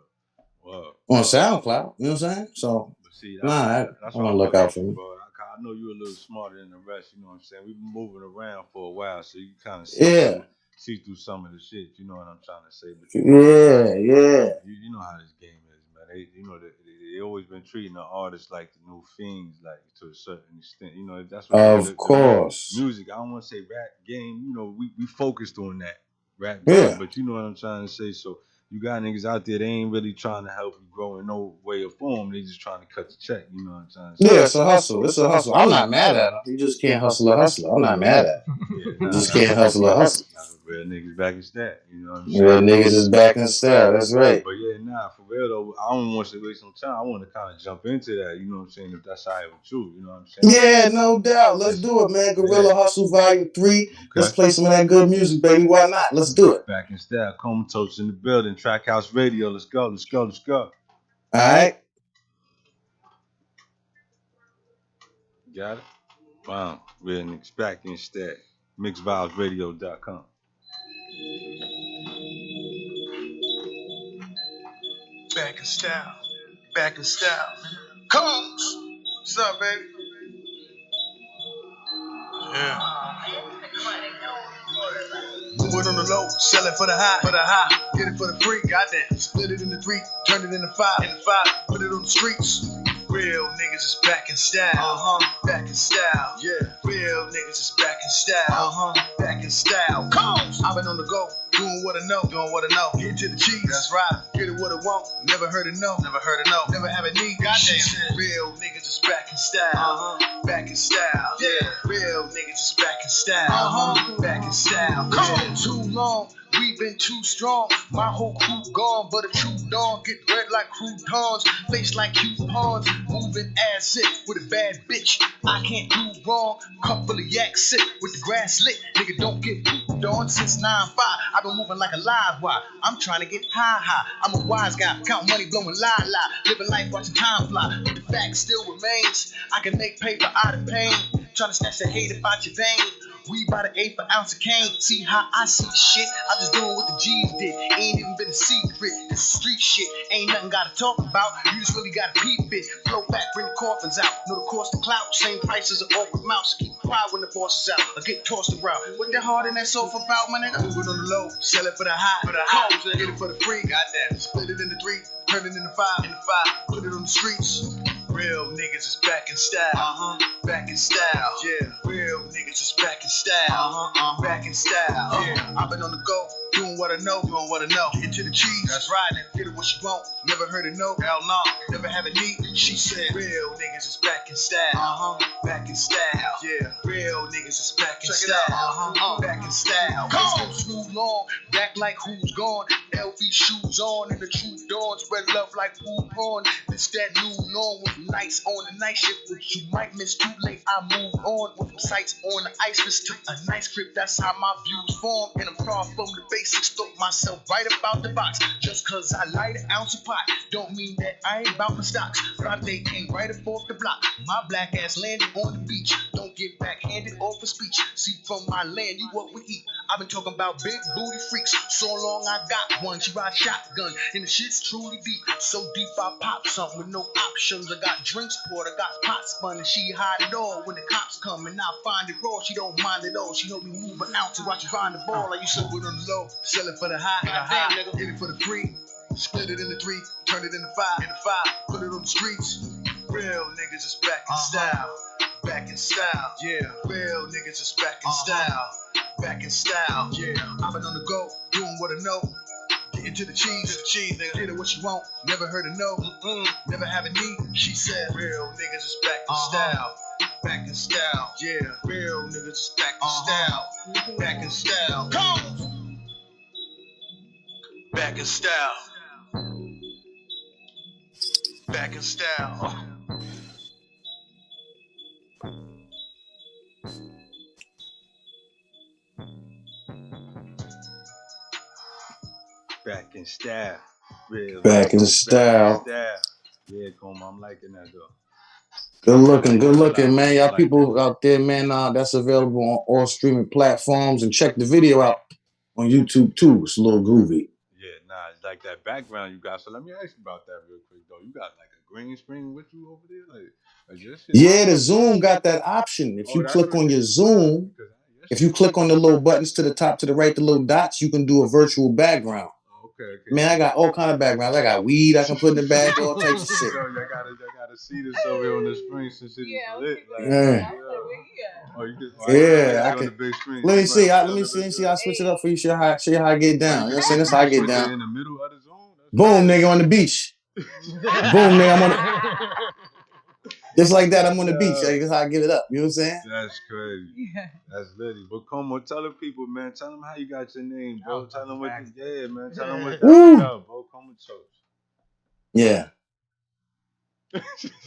though. On SoundCloud, you know what I'm saying? So, I want to look out for me. Bro. I know you're a little smarter than the rest. You know what I'm saying? We've been moving around for a while, so you kind of see through some of the shit. You know what I'm trying to say? But you know how this game is, man. They always been treating the artists like the new fiends, like to a certain extent. You know, that's what of course. Music. I don't want to say rap game. You know, we focused on that rap game, but you know what I'm trying to say. So you got niggas out there, they ain't really trying to help you grow in no way or form. They just trying to cut the check. You know what I'm trying to say? Yeah, it's a hustle. It's a hustle. I'm not mad at them. You just can't hustle a hustler. I'm not mad at them. You just can't hustle a hustle. Real niggas back in style. You know what I'm saying? Real niggas is back in style. That's right. But yeah, for real though, I don't want to waste some time. I want to kind of jump into that. You know what I'm saying? If that's all right with you, you know what I'm saying? Yeah, no doubt. Let's do it, man. Gorilla Hustle Volume 3. Okay. Let's play some of that good music, baby. Why not? Let's do it. Back in style. Comatoze in the building. Track House Radio. Let's go. Let's go. Let's go. All right. Got it? Wow. Real niggas back in style. MixedVibesRadio.com. Back in style. Back in style. Combs. What's up, baby? Yeah. Put on the low, sell it for the high, get it for the free, goddamn. Split it into three, turn it into five, put it on the streets. Real niggas is back in style, back in style, yeah. Real niggas is back in style, back in style. Combs. I've been on the go, doing what I know, Get to the cheese, that's right. Get it what I want, never heard of no, never have a need. Goddamn, real niggas is back in style, back in style. Yeah, real niggas is back in style, back in style. Come too long. We've been too strong, my whole crew gone, but a true dawn get red like croutons, face like coupons, moving ass it with a bad bitch. I can't do wrong, couple of yaks sit with the grass lit. Nigga don't get pooped on since 9-5. I've been moving like a live wire. I'm trying to get high. I'm a wise guy, count money, blowing la, living life watching time fly. But the fact still remains, I can make paper out of pain. Trying to snatch the hate about your vein. We by the eighth ounce of cane. See how I see shit? I'm just doing what the G's did. Ain't even been a secret. This is street shit. Ain't nothing gotta talk about. You just really gotta peep it. Flow back, bring the coffins out. Know the cost of clout. Same price as an awkward mouse. Keep quiet when the boss is out. Or get tossed around. What that hard in that sofa about, my nigga? Move it on the low. Sell it for the high. Comatoze, get it for the free. Goddamn. Split it into 3. Turn it into 5. Put it on the streets. Real niggas is back in style, back in style. Yeah, real niggas is back in style, back in style. Yeah, I've been on the go, doing what I know, Get to the cheese, that's right. Get it what she want, never heard it no, hell no, never have a need. She said, real niggas is back in style, back in style. Yeah, real niggas is back in style, back in style. Come too long, back like who's gone. LV shoes on and the true dawn, spread love like pool porn. It's that new norm with nights on the night shift, which you might miss too late. I move on with sights on the ice fist to a nice grip. That's how my views form, and I'm far from the basics. Throw myself right about the box. Just cause I light an ounce of pot, don't mean that I ain't about my stocks. Friday came right up off the block. My black ass landed on the beach. Don't get backhanded off for speech. See, from my land, you what we eat. I've been talking about big booty freaks. So long I got one. She ride shotgun, and the shit's truly deep. So deep I pop something with no options. I got drinks poured, I got pot spun, and she hide it all. When the cops come and I find it raw, she don't mind at all. She help me move an ounce and watch you find the ball. Like you said, put on the low, sell it for the high. Goddamn, nigga, get it for the free. Split it into 3, turn it into 5. Put it on the streets. Real niggas is back in style, back in style. Yeah, real niggas is back in style, back in style. Yeah, I've been on the go, doing what I know. Get to the cheese, nigga. Get it what you want, never heard of no, never have a need. She said, real niggas is back in style, back in style. Yeah, real niggas is back in style, back in style. Come, back in style, back in style. Back in style. Real Back in back style. in style. Yeah, Coma, I'm liking that though. Good looking, man. Y'all people out there, man, that's available on all streaming platforms. And check the video out on YouTube too. It's a little groovy. Yeah, nah, it's like that background you got. So let me ask you about that real quick though. You got like a green screen with you over there? Like this shit? Yeah, the Zoom got that option. If you click on your Zoom, if you click on the little buttons to the top, to the right, the little dots, you can do a virtual background. Okay. Man, I got all kind of backgrounds. I got weed I can put in the bag, all types of shit. Yo, y'all gotta see this over here on the screen since it's lit. Like, yeah. Oh, you just, I can. on the big screen. Let me see. Let me see. I'll switch it up for you. Show you how I get down. You know what I'm saying? That's how I get down. In the middle of the zone. Boom, nigga, on the beach. Boom, nigga, I'm on the... Just like that, I'm on the beach. That's how I give it up. You know what I'm saying? That's crazy. That's litty. But come on, tell the people, man. Tell them how you got your name, bro. Tell them what you did, man. Tell them what that's about, bro. Comatoze. Yeah.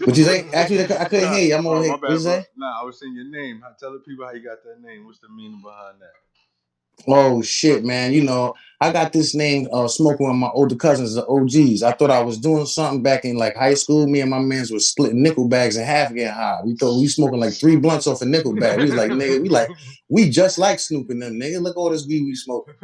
What you say? Actually, I couldn't hear you. I'm over here. What you say? Nah, I was saying your name. Tell the people how you got that name. What's the meaning behind that? Oh shit, man! You know, I got this name smoking with my older cousins, the OGs. I thought I was doing something back in like high school. Me and my mans was splitting nickel bags in half, getting high. We thought we smoking like 3 blunts off a nickel bag. We was like, nigga, we just like Snoop and them, nigga. Look at all this weed we smoking.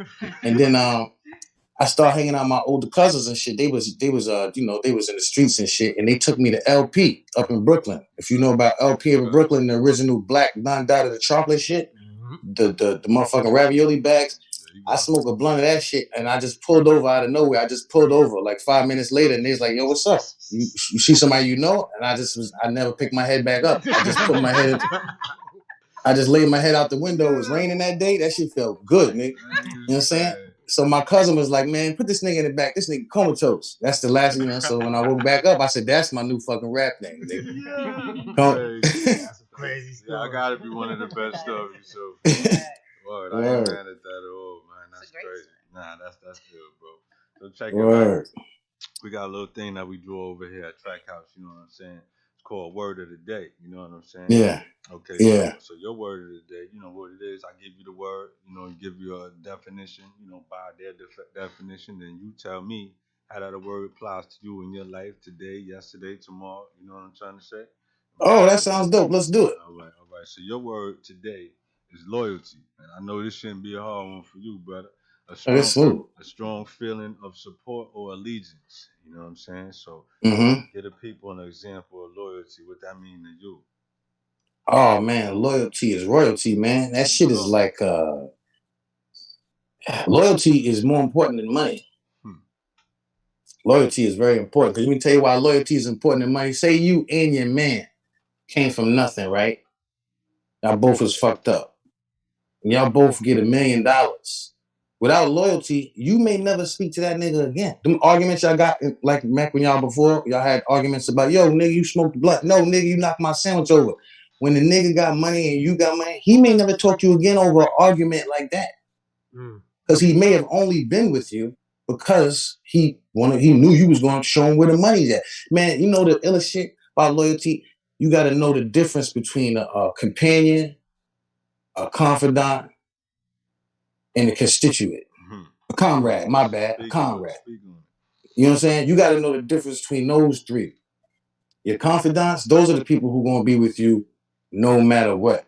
And then I started hanging out with my older cousins and shit. They was in the streets and shit. And they took me to LP up in Brooklyn. If you know about LP in Brooklyn, the original black non-dotted chocolate shit. The motherfucking ravioli bags. I smoked a blunt of that shit and I just pulled over out of nowhere. I just pulled over like 5 minutes later and they was like, yo, what's up? You see somebody you know? And I never picked my head back up. I just put my head, I just laid my head out the window. It was raining that day. That shit felt good, nigga. You know what I'm saying? So my cousin was like, man, put this nigga in the back. This nigga Comatoze. That's the last, so when I woke back up, I said, that's my new fucking rap name, nigga. That's a crazy story. Yeah, I gotta be one of the best stories. So, word, I ain't mad at that at all, man. That's crazy. Nah, that's good, bro. So check it out. We got a little thing that we do over here at Track House. You know what I'm saying? It's called Word of the Day. You know what I'm saying? Yeah. Okay. Yeah. So your word of the day, you know what it is. I give you the word. You know, give you a definition. You know, by their definition, then you tell me how that word applies to you in your life today, yesterday, tomorrow. You know what I'm trying to say? Oh, that sounds dope. Let's do it. All right. So your word today is loyalty, and I know this shouldn't be a hard one for you, brother. A strong feeling of support or allegiance. You know what I'm saying? So give the people an example of loyalty. What that mean to you? Oh man, loyalty is royalty, man. That shit is like loyalty is more important than money. Loyalty is very important. Because let me tell you why loyalty is important than money. Say you and your man came from nothing, right? Y'all both was fucked up. And y'all both get $1 million. Without loyalty, you may never speak to that nigga again. Them arguments y'all got, like back when y'all before, y'all had arguments about, yo, nigga, you smoked the blunt. No, nigga, you knocked my sandwich over. When the nigga got money and you got money, he may never talk to you again over an argument like that. Because he may have only been with you because he knew you was going to show him where the money's at. Man, you know the illest shit about loyalty? You got to know the difference between a companion, a confidant, and a constituent. A comrade, my bad, a comrade. You know what I'm saying? You got to know the difference between those three. Your confidants, those are the people who going to be with you no matter what.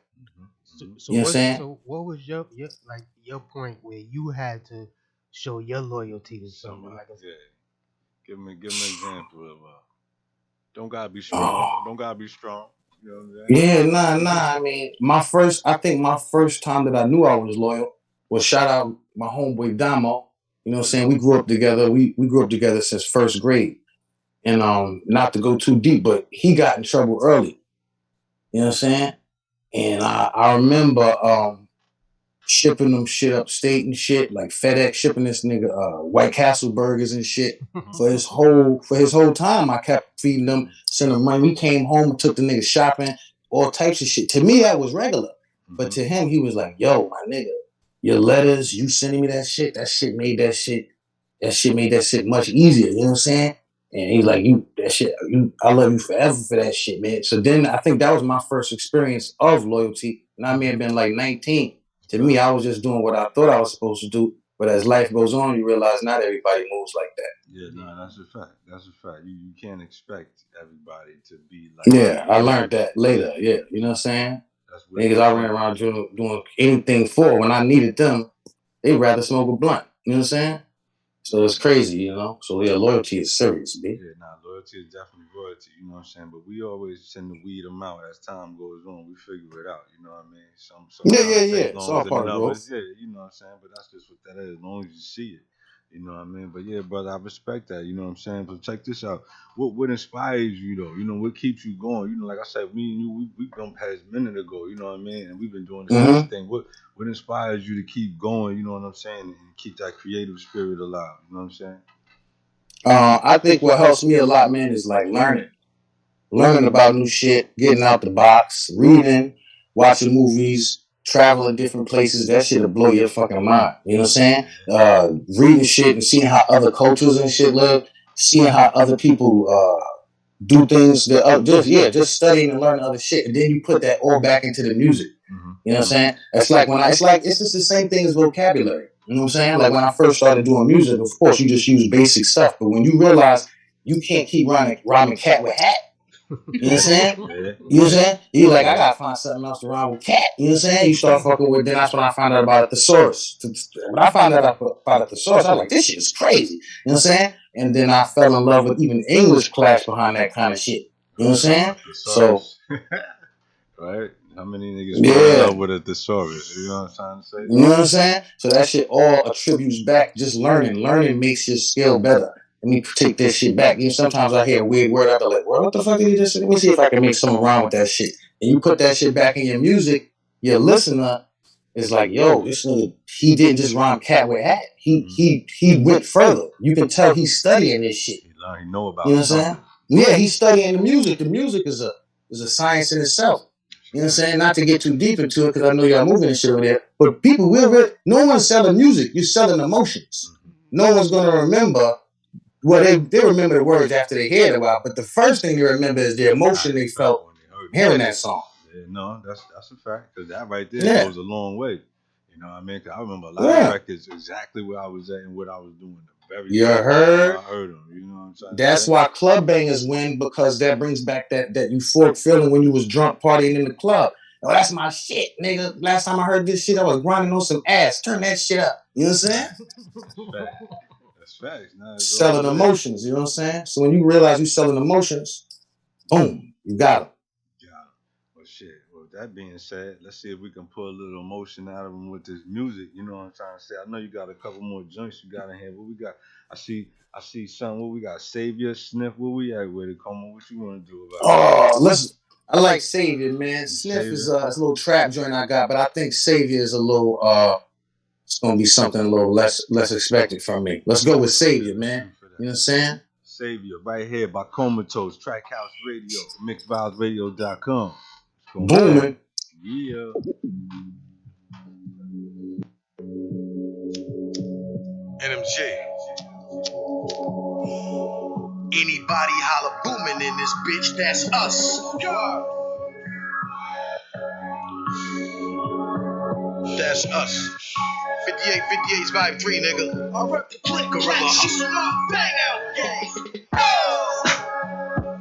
So you know what I'm saying? So what was your point where you had to show your loyalty to someone? Give me an example of don't gotta be strong. Don't gotta be strong. You know what I'm saying? Yeah, nah. I mean, I think my first time that I knew I was loyal was shout out my homeboy Damo. You know what I'm saying? We grew up together. We grew up together since first grade. And not to go too deep, but he got in trouble early. You know what I'm saying? And I remember shipping them shit upstate and shit, like FedEx shipping this nigga White Castle burgers and shit. For his whole time, I kept feeding them, sending them money. We came home and took the nigga shopping, all types of shit. To me, that was regular. But to him, he was like, yo, my nigga, your letters, you sending me that shit made that shit much easier. You know what I'm saying? And he's like, I love you forever for that shit, man. So then I think that was my first experience of loyalty. And I may have been like 19. To me, I was just doing what I thought I was supposed to do. But as life goes on, you realize not everybody moves like that. Yeah, no, that's a fact. That's a fact. You can't expect everybody to be like. Yeah, I learned that later. Yeah, you know what I'm saying? Niggas I ran around doing anything for. When I needed them, they'd rather smoke a blunt. You know what I'm saying? So it's crazy, you know? So yeah, loyalty is serious, B. Yeah, loyalty is definitely royalty, you know what I'm saying? But we always tend to weed them out as time goes on. We figure it out, you know what I mean? Yeah. It's all part of growth. Yeah, you know what I'm saying? But that's just what that is, as long as you see it. You know what I mean? But yeah, brother, I respect that, you know what I'm saying? But check this out. What inspires you though? You know, what keeps you going? You know, like I said, me and you, we gone past a minute ago, you know what I mean? And we've been doing this thing. What inspires you to keep going, you know what I'm saying? And keep that creative spirit alive, you know what I'm saying? I think what helps me a lot, man, is like learning about new shit, getting out the box, reading, watching movies, traveling different places. That shit'll blow your fucking mind. You know what I'm saying? Reading shit and seeing how other cultures and shit live, seeing how other people do things. Just studying and learning other shit, and then you put that all back into the music. You know what I'm saying? It's just the same thing as vocabulary. You know what I'm saying? Like when I first started doing music, of course you just use basic stuff, but when you realize you can't keep rhyming cat with hat. You know what I'm saying? You know what I'm saying? You like, I gotta find something else to rhyme with cat. You know what I'm saying? You start fucking with, then that's when I found out about a thesaurus. When I found out about a thesaurus, I was like, this shit is crazy. You know what I'm saying? And then I fell in love with even English class behind that kind of shit. You know what I'm saying? So, right? How many niggas fall in love with a thesaurus? You know what I'm trying to say? You know what I'm saying? So that shit all attributes back just learning. Learning makes your skill better. Let me take this shit back. You know, sometimes I hear a weird word out there like, what the fuck did you just say? Let me see if I can make something wrong with that shit. And you put that shit back in your music, your listener It's like, yo, this nigga, he didn't just rhyme cat with hat. He went further. You can tell he's studying this shit. He know about. You know what I'm saying? Yeah, he's studying the music. The music is a science in itself. You know what I'm saying? Not to get too deep into it, because I know y'all moving and shit over there. But people will. No one's selling music. You're selling emotions. No one's gonna remember. Well, they remember the words after they hear it a while, but the first thing they remember is the emotion they felt hearing that song. Yeah, no, that's a fact, because that right there goes a long way. You know what I mean? 'Cause I remember a lot of records exactly where I was at and what I was doing. The very you heard? I heard them. You know what I'm saying? That's why club bangers win, because that brings back that euphoric feeling when you was drunk partying in the club. Oh, that's my shit, nigga. Last time I heard this shit, I was grinding on some ass. Turn that shit up. You know what I'm saying? That's facts. No, selling emotions. You know what I'm saying? So when you realize you're selling emotions, boom, you got them. Well, shit. Well, that being said, let's see if we can pull a little emotion out of them with this music. You know what I'm trying to say? I know you got a couple more joints you got in here. What we got? I see something. What we got? Savior, Sniff. Where we at with it? Come on, what you want to do about it? I like Savior, man. Sniff is a little trap joint I got, but I think Savior is a little it's gonna be something a little less expected from me. Let's go with Savior, man. You know what I'm saying? Savior, right here by Comatoze, Trackhouse Radio, mixedvilesradio.com. Booming. Yeah. NMG. Anybody holla booming in this bitch, that's us. That's us. 58's Vibe 3, nigga. I rep the click, Gorilla Hustle. Bang out game. Oh!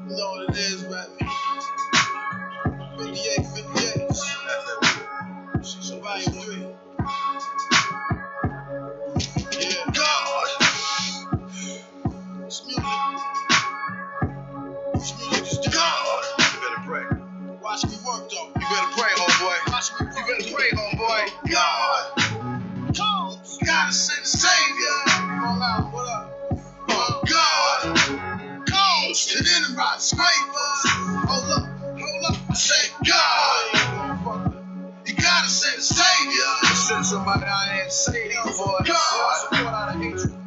You know what it is, man. 58. So Vibe 3. Yeah. God. This music is God. You better pray. Watch me work, though. You better pray, homeboy. You better pray, homeboy. God. Gotta send Savior. What up? Oh, God. Comes to the enterprise scrapers. Hold up. I say, God. You gotta send a Savior. Send somebody I ain't saved for. God.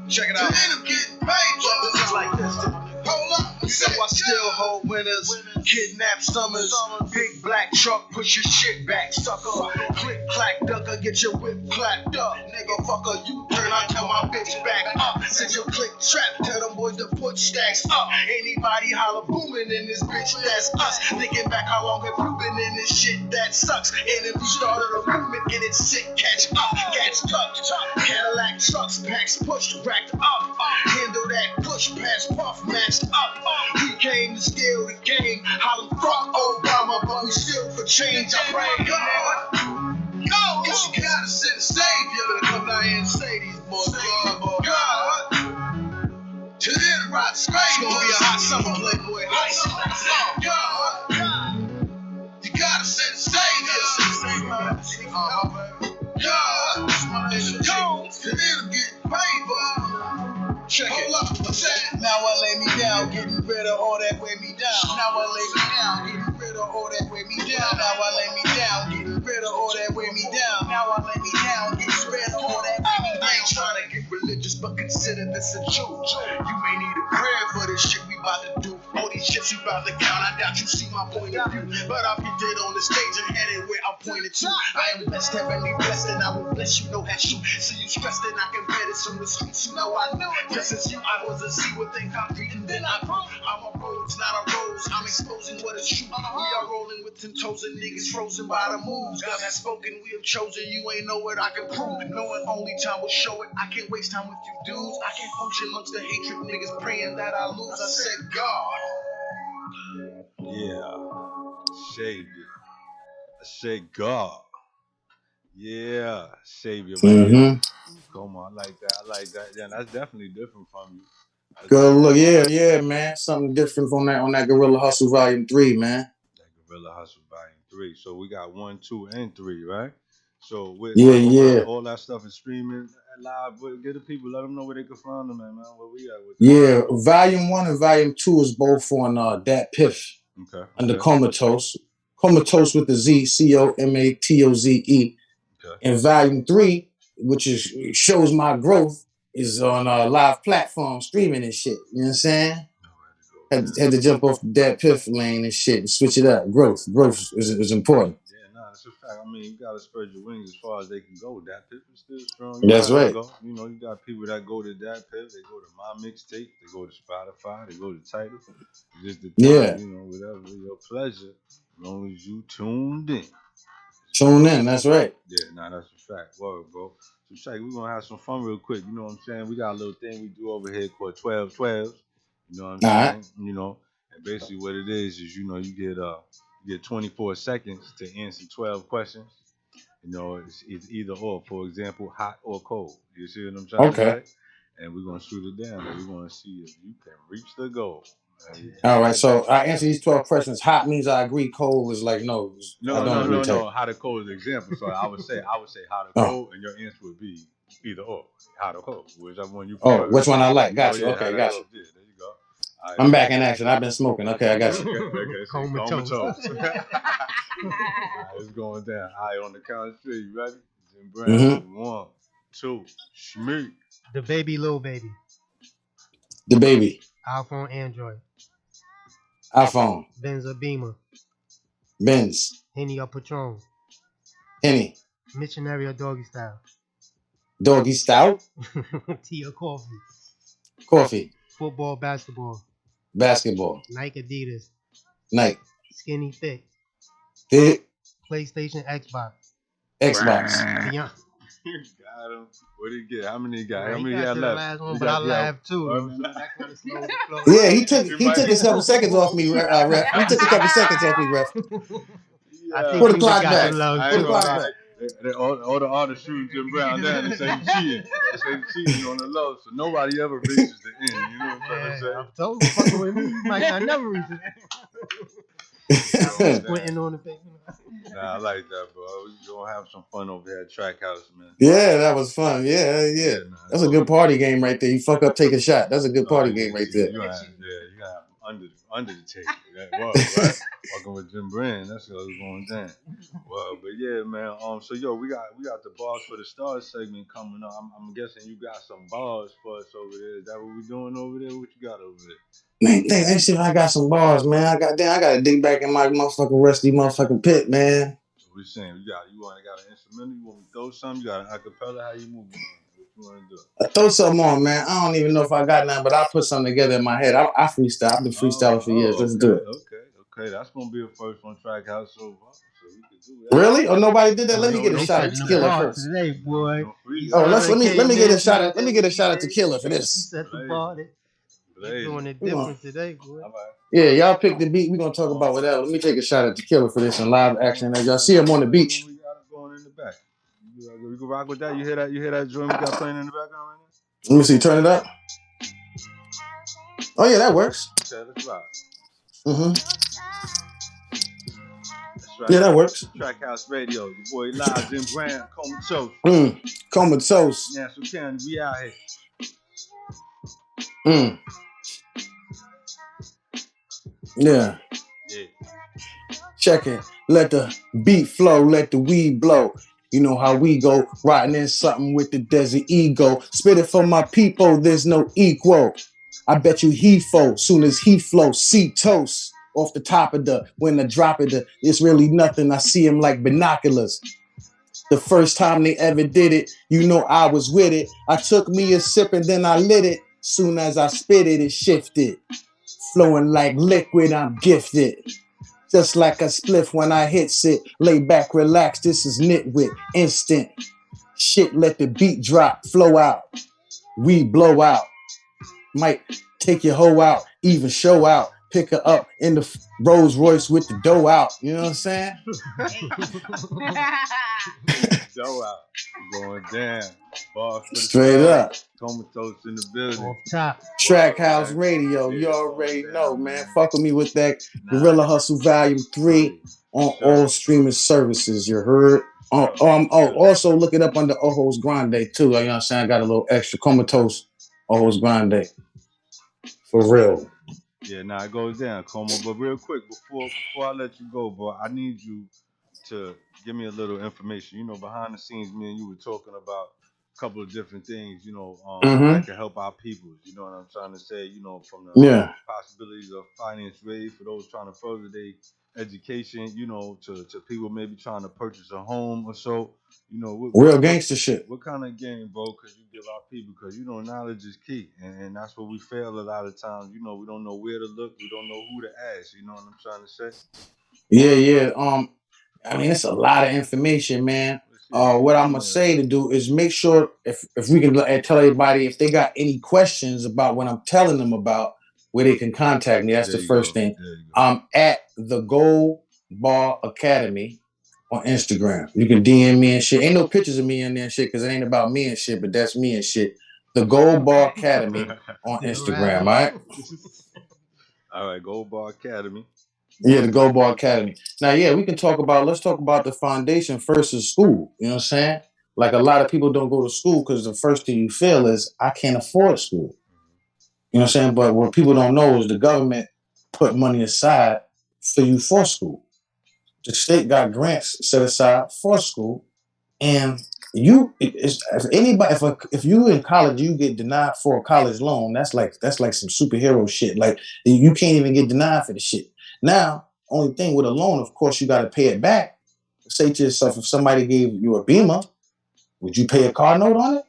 Check it out. To end up getting paid. This is like this. Hold up. So I still hold winners, kidnap summers. Big black truck, push your shit back, sucker. Click, clack, ducker, get your whip clapped up. Nigga, fucker, you turn, I tell my bitch back up. Send your click trap, tell them boys to put stacks up. Anybody holler booming in this bitch, that's us. Thinking back how long have you been in this shit, that sucks. And if you started a movement, get it sick, catch up. Cats tucked, Cadillac trucks, packs pushed, racked up. Handle that push, pass, puff, matched up. We came to steal the game. Holla fuck Obama, but we still for change. I pray God. Yo, you gotta send a savior. Better come down here and say these boys, God. To the enterprise, scrape. It's gonna be a hot summer, Playboy. God. You gotta send a savior. God. To the end, get paper. Check it. Now I lay me down, getting rid of all that weigh me down. Now I lay me down, getting rid of all that weigh me down. Now I lay me down, getting rid of all that weigh me down. Now I lay me down, getting rid of all that weigh me down. I ain't trying to get religious, but consider this a Jew. You may need a prayer for this shit we about to do. All these shits you about to count, I doubt you see my point of view. But I'll be dead on the stage and headed where I'm pointed to. I am blessed, heavenly blessed, and I will bless you, no has you. See you stressed and I can bet it's from the streets, you know I know it. Just as you, I was a sea within concrete and then I grew. I'm a rose, not a rose, I'm exposing what is true. We are rolling with 10 toes and niggas frozen by the moves. God has spoken, we have chosen, you ain't know what I can prove. Knowing only time will show it, I can't waste time with you dudes. I can't function amongst the hatred niggas praying that I lose. I said God. Yeah. Savior. I say God. Yeah. Savior. Right. Come on. I like that. Yeah, that's definitely different from you. Good look. Yeah, man. Something different on that Gorilla Hustle Volume 3, man. That Gorilla Hustle Volume 3. So we got 1, 2, and 3, right? So all that stuff is streaming live. Get the people, let them know where they can find them, man. Where we at with Volume 1 and Volume 2 is both on Dat Piff. Okay. Under Comatoze. Comatoze with the Z, Comatoze. And volume 3, which is shows my growth, is on live platform streaming and shit. You know what I'm saying? Had to jump off that piff lane and shit and switch it up. Growth is important. Yeah, nah, that's a fact. I mean, you gotta spread your wings as far as they can go. That piff is still strong. You That's right. go. You know, you got people that go to that piff. They go to my mixtape. They go to Spotify. They go to Tidal. It just depends. You know, whatever your pleasure, as long as you tuned in. Tune in. That's right. Yeah, nah, that's a fact. Word, bro. So, Shaq, we're gonna have some fun real quick. You know what I'm saying? We got a little thing we do over here called 12-12. You know what I'm saying? You know, and basically what it is you know you get 24 seconds to answer 12 questions. You know, it's either or. For example, hot or cold. You see what I'm trying to say? And we're gonna shoot it down. And we're gonna see if you can reach the goal. All right, so I answer these 12 questions. Hot means I agree. Cold is like no. No. Hot or cold is an example. So I would say hot or cold, and your answer would be either or. Hot or cold, whichever one you prefer. Oh, which one I like? Got you. Yeah, okay, got you. Yeah, there you go. Right. I'm back in action. I've been smoking. Okay, I got you. Okay. Comatoze. It's going down. All right, on the count of 3. You ready? Jim Brown. 1, 2, Schmeek. The baby, little baby. The baby. iPhone, Android. iPhone. Benz or Beamer. Benz. Henny or Patron. Henny. Missionary or doggy style. Doggy style. Tea or coffee. Coffee. Football, basketball. Basketball. Nike, Adidas. Nike. Skinny, thick. Thick. PlayStation, Xbox. Xbox. Beyond. Got him. What did he get? How many he got? How many he got left? Last one, but I laughed too. Yeah, he took a couple seconds off me, ref. He took a couple seconds off me, ref. I think put the clock back. Put the clock back. All the artists shooting Jim Brown down and say he's cheating. They say he's cheating on the low, so nobody ever reaches the end. You know what I'm trying to say? I'm told you, fucking with me, you might not never reach the end. Squinting on the face. Nah, I like that, bro. We're gonna have some fun over here at Track House, man. Yeah, that was fun. Yeah. That's a good party game right there. You fuck up, take a shot. That's a good party game right there. You got under the table. Whoa, right? Walking with Jim Brown. That's what was going down. Well, but yeah, man. So we got the bars for the stars segment coming up. I'm guessing you got some bars for us over there. Is that what we doing over there? What you got over there? Man, let me see if I got some bars, man. I gotta dig back in my motherfucking rusty motherfucking pit, man. So what you saying? You got an instrumental? You want me to throw something? You got an acapella? How you moving? What you want to do? Throw something on, man. I don't even know if I got nothing, but I'll put something together in my head. I freestyle. I've been freestyling for years. Let's do it. Okay. That's gonna be a first on Track House so far. So we can do that. Really? Oh, nobody did that. Let me get a shot at Tequila first. Today, boy. Let me get a shot at Tequila for this. He set the bar. You're doing it different today, boy. Yeah, y'all pick the beat. We're gonna talk about whatever. Let me take a shot at Tequila for this in live action. As y'all see him on the beach. We got it going in the back. You can rock with that. You hear that joint we got playing in the background right now? Let me see. Turn it up. Oh yeah, that works. Okay, let's rock. Yeah, that works. Track House Radio. Your boy Live, Jim Brown, Comatoze. Comatoze. Nassau County, we out here. Yeah. Check it. Let the beat flow, let the weed blow. You know how we go, riding in something with the desert ego. Spit it for my people, there's no equal. I bet you he flow, soon as he flow, see toast. Off the top of when I drop it, it's really nothing. I see him like binoculars. The first time they ever did it, you know I was with it. I took me a sip and then I lit it. Soon as I spit it, it shifted. Flowing like liquid, I'm gifted. Just like a spliff when I hits it. Lay back, relax, this is nitwit. Instant. Shit, let the beat drop, flow out. We blow out. Might take your hoe out, even show out. Pick her up in the Rolls Royce with the dough out. You know what I'm saying? Dough out. Going down. Straight up. Comatoze in the building. Off top. Track House Radio. You already know, man. Fuck with me with that Gorilla Hustle Volume 3 on all streaming services. You heard? Also look it up under Ojos Grande too. You know what I'm saying? I got a little extra Comatoze Ojos Grande. For real. Yeah, it goes down, Como. But real quick, before I let you go, bro, I need you to give me a little information. Behind the scenes, me and you were talking about a couple of different things. Mm-hmm. That could help our peoples. You know what I'm trying to say. From the Yeah. possibilities of finance aid for those trying to further their education. To people maybe trying to purchase a home or so. Real gangster shit. What kind of game, bro, could you give our people? Because knowledge is key, and that's where we fail a lot of times. We don't know where to look, we don't know who to ask. You know what I'm trying to say? Yeah, yeah. I mean, it's a lot of information, man. What I'm gonna say to do is make sure if we can tell everybody if they got any questions about what I'm telling them about, where they can contact me. That's the first thing. I'm at the Gold Bar Academy on Instagram. You can DM me and shit. Ain't no pictures of me in there and shit because it ain't about me and shit, but that's me and shit. The Gold Bar Academy on Instagram, all right? All right, Gold Bar Academy. Yeah, the Gold Bar Academy. Now, yeah, let's talk about the foundation versus school. You know what I'm saying? Like a lot of people don't go to school because the first thing you feel is, I can't afford school. You know what I'm saying? But what people don't know is the government put money aside for you for school. The state got grants set aside for school. And if you in college, you get denied for a college loan. That's like some superhero shit. Like you can't even get denied for the shit. Now, only thing with a loan, of course, you got to pay it back. Say to yourself, if somebody gave you a Beamer, would you pay a car note on it?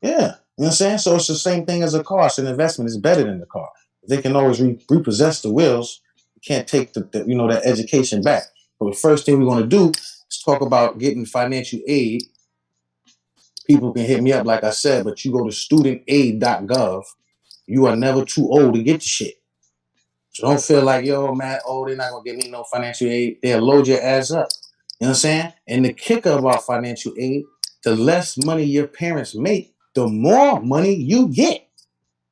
Yeah, you know what I'm saying. So it's the same thing as a car. It's an investment. It's better than the car. They can always repossess the wheels. You can't take that education back. But the first thing we're going to do is talk about getting financial aid. People can hit me up, like I said, but you go to studentaid.gov. You are never too old to get the shit. So don't feel like, yo, man, they're not going to give me no financial aid. They'll load your ass up. You know what I'm saying? And the kicker about financial aid, the less money your parents make, the more money you get.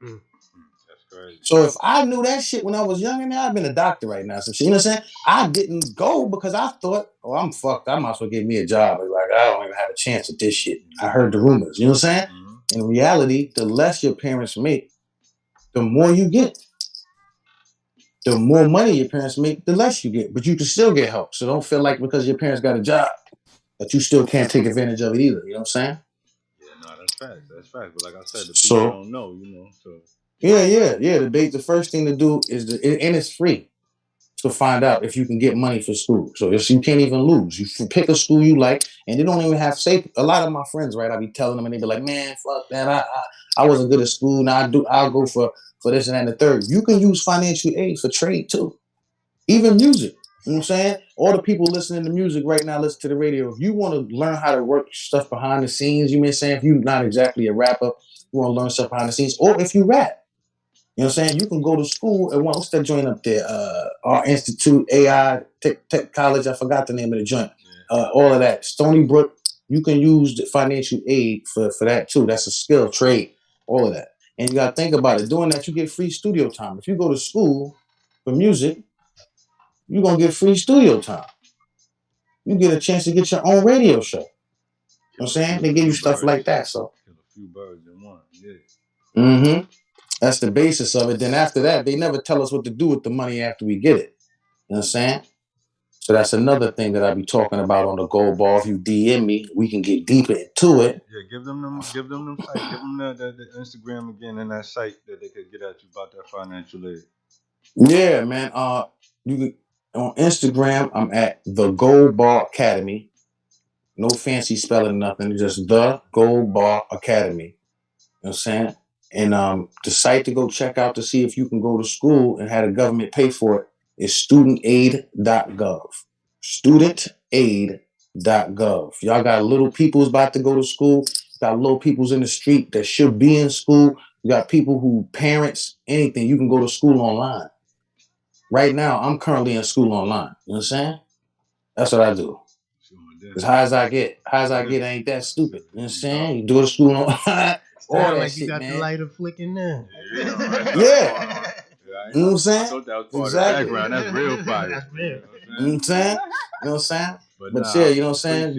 That's crazy. So if I knew that shit when I was younger, now I'd been a doctor right now. So you know what I'm saying? I didn't go because I thought, I'm fucked. I might as well get me a job. Like, I don't even have a chance at this shit. I heard the rumors. You know what I'm saying? In reality, the less your parents make, the more you get. The more money your parents make, the less you get. But you can still get help. So don't feel like because your parents got a job that you still can't take advantage of it either. You know what I'm saying? Yeah, no, that's facts. That's facts. But like I said, the people don't know, So yeah. The first thing to do is and it's free to find out if you can get money for school. So if you can't even lose, you pick a school you like, and they don't even have safe. A lot of my friends, right? I be telling them, and they be like, "Man, fuck that. I wasn't good at school. Now I'll go for this and that and the third." You can use financial aid for trade too, even music. You know what I'm saying? All the people listening to music right now, listen to the radio. If you want to learn how to work stuff behind the scenes, you may say if you're not exactly a rapper, you want to learn stuff behind the scenes, or if you rap. You know what I'm saying? You can go to school at what's that joint up there? Art Institute, AI, Tech College. I forgot the name of the joint. All of that. Stony Brook, you can use the financial aid for that too. That's a skill, trade, all of that. And you got to think about it. Doing that, you get free studio time. If you go to school for music, you're going to get free studio time. You get a chance to get your own radio show. You know what I'm saying? They give you stuff like that. So kill a few birds in one. Yeah. Mm-hmm. That's the basis of it. Then after that, they never tell us what to do with the money after we get it. You know what I'm saying? So that's another thing that I be talking about on the Gold Ball. If you DM me, we can get deeper into it. Yeah, give them site, give them the Instagram again and that site that they could get at you about that financial aid. Yeah, man. You can on Instagram. I'm at the Gold Bar Academy. No fancy spelling, nothing. Just the Gold Bar Academy. You know what I'm saying? And the site to go check out to see if you can go to school and have the government pay for it is studentaid.gov. Studentaid.gov. Y'all got little people's about to go to school. Got little people's in the street that should be in school. You got people who parents, anything. You can go to school online. Right now, I'm currently in school online. You know what I'm saying? That's what I do. As high as I get. High as I get ain't that stupid. You know what I'm saying? You go to school online. All that like shit, you got man. the lighter flicking there. Yeah. You know what I'm saying? I thought that was part of the background. That's real fire. That's real. You know what I'm saying? You know what I'm saying? But nah, yeah, you know what I'm saying?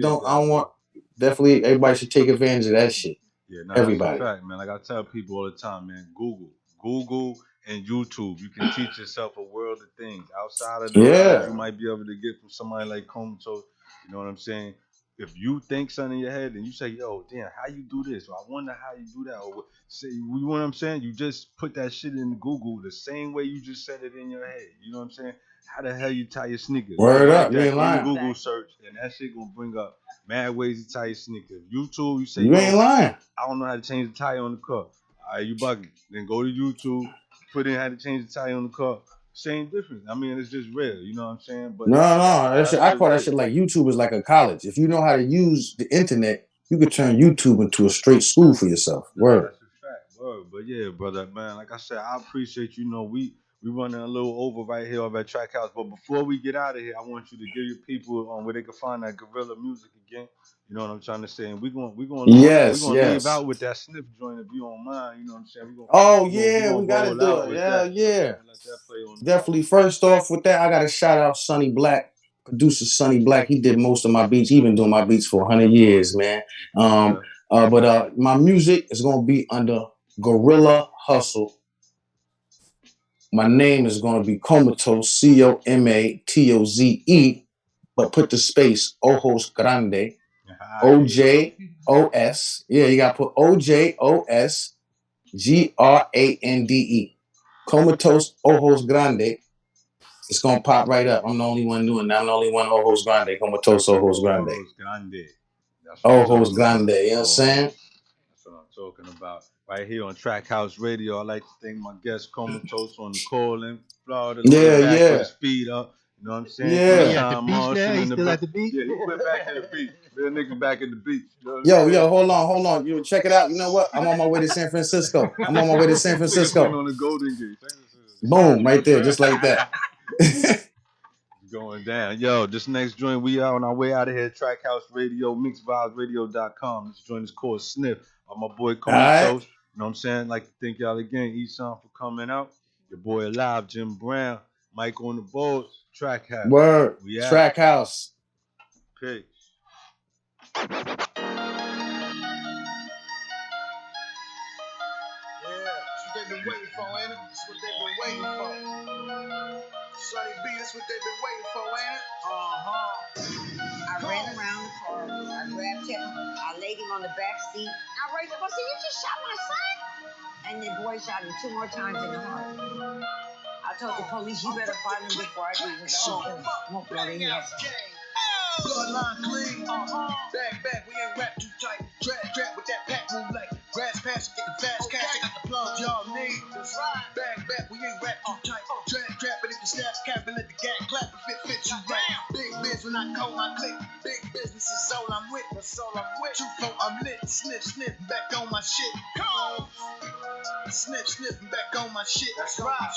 Definitely everybody should take advantage of that shit. Yeah, no, Everybody. that's a fact, man. Like I tell people all the time, man, Google and YouTube. You can teach yourself a world of things outside of the knowledge you might be able to get from somebody like Comatoze. You know what I'm saying? If you think something in your head and you say, yo, damn, how you do this? Or I wonder how you do that. Or say, you know what I'm saying? You just put that shit in Google the same way you just said it in your head. You know what I'm saying? How the hell you tie your sneakers? You Word write up, you that ain't in lying. Google search, and that shit gonna bring up mad ways to tie your sneakers. YouTube, you say, You ain't yo, lying. I don't know how to change the tire on the car. All right, you bugging. Then go to YouTube, put in how to change the tire on the car. Same difference. I mean, it's just real. You know what I'm saying? But No, that that shit, I shit call that real. shit like YouTube is like a college. If you know how to use the internet, you could turn YouTube into a straight school for yourself. Nah, Word. that's a fact, word. But yeah, brother, man, like I said, I appreciate you. Know we running a little over right here over at Track House. But before we get out of here, I want you to give your people where they can find that Gorilla music again. You know what I'm trying to say? And we Yes, gonna leave yes. out with that sniff joint if you don't mind. You know what I'm saying? Oh We yeah, gonna we gotta roll do out it. with Yeah, that. You know what I'm yeah. saying? Let that play on the Definitely. First off, with that, I gotta shout out Sonny Black, producer Sonny Black. He did most of my beats. He been doing my beats for 100 years, man. Okay. But my music is gonna be under Gorilla Hustle. My name is gonna be Comatoze, Comatoze, but put the space Ojos Grande, Ah, yeah. OJOS. Yeah, you gotta put OJOSGRANDE. Comatose Ojos Grande. It's gonna pop right up. I'm the only one doing that. I'm the only one Ojos Grande. Comatose Ojos Grande. Ojos Grande. That's what I'm Ojos talking about. Grande. You know what I'm saying? That's what I'm talking about. Right here on Track House Radio, I like to thank my guest Comatose on the call in Florida, laid Yeah, back with yeah, his feet up. You know what I'm saying? Oh, he yeah. at the Ysanne beach now? Marshall He in the still back. at the beach? Yeah, he went back to the beach. Real niggas back at the beach. You know what I'm Yo, saying? hold on. You check it out. You know what? I'm on my way to San Francisco. Niggas went on the Golden Gate. Boom, You know right what I'm there, saying? just like that. Going down. Yo, this next joint, we are on our way out of here. Track House Radio, mixvibesradio.com. This joint is called Sniff by my boy All right. Comatose. You know what I'm saying? Like to thank y'all again, Ysanne for coming out. Your boy Alive, Jim Brown, Mike on the board, Track House. Word. We out. Track House. Peace. Yeah, that's what they've been waiting for, ain't it? That's what they've been waiting for. Sonny B, that's what they've been waiting for, ain't it? I ran around the car. I grabbed him. I laid him on the back seat. I raised up. I said, "You just shot my son?" And the boy shot him 2 more times in the heart. I told the police, "You better find him before I do this." I won't blow their heads off. Bloodline clean, back, we ain't rap too tight. Trap with that pack move like grass pass, get the fast cash, I got the plugs y'all need. That's right. Back, we ain't rap too tight. Trap, but if you snap, cap and let the gang clap if it fits you right. Big biz when I call my click. Big business is all I'm with. That's all I'm with. 2-4, I'm lit. Sniff, back on my shit. Come. Sniff, back on my shit. That's right.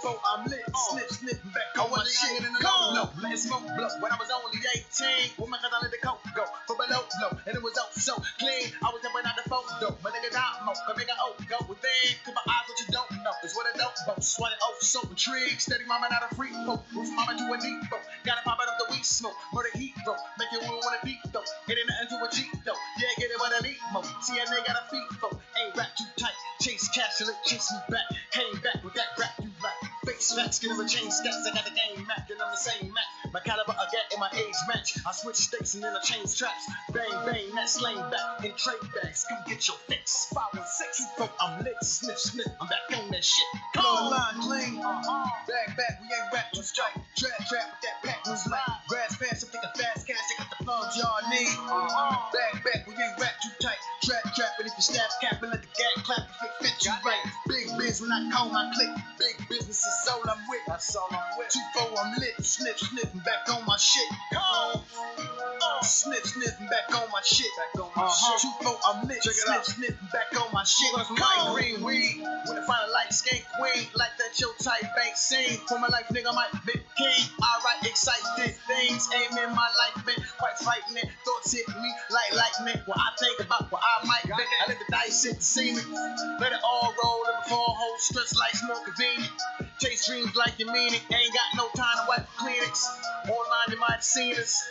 2-4, I'm lit. Sniff, back on my shit. Go. No, let it smoke blow. When I was only 18, woman, cause I let the coke go. For below blow. And it was oh so clean. I was jumping out the photo. My nigga got mo. Come make a oh go within. Cause my eyes what you don't know. It's what I don't know. Swat it oh so intrigued. Steady mama not a freak folk. Roof mama to a deep folk. Gotta pop it up the weed smoke. Murder heat though. Make you wanna deep though. Get it into a cheat though. Yeah, get it what I need mo. See a nigga got a feet folk. Ain't rap too tight. Chase cash and chase me back. Came back with that rap you like. Face facts, get him a chain stats. I got the game mapped and I'm the same match. My caliber I got in my age match. I switch states and then I change traps. Bang, that slang back in trade bags. Come get your fix. 5 and 6, folk, I'm lit. Sniff, I'm back on that shit. Come on, line clean. Back, we ain't rap to strike. Trap with that pack was like grass pass. I'm thinking fast cash. I got the plugs y'all need. Back, we ain't rap too tight. Trap, but if you snap cap and let the gang clap if it fits you right. Big biz when I call my click. Big business is all I'm with. That's all I'm with. 2-4, I'm lit. Sniff, back on my shit. Come on. Sniff, back on my shit. Back on my shit. 2-4, I'm lit. Sniff, back on my shit. Come green weed. When I find a light skin queen, like that your type ain't seen. For my life, nigga, might be king. Alright, excited things. Aim in my life, man. Quite frightening. Thoughts hit me like lightning. What I think about what I might be. I let the dice hit the scene. Let it all roll in before whole stress life's more convenient. Chase dreams like you mean it. Ain't got no time to wipe Kleenex. Online you might have seen us.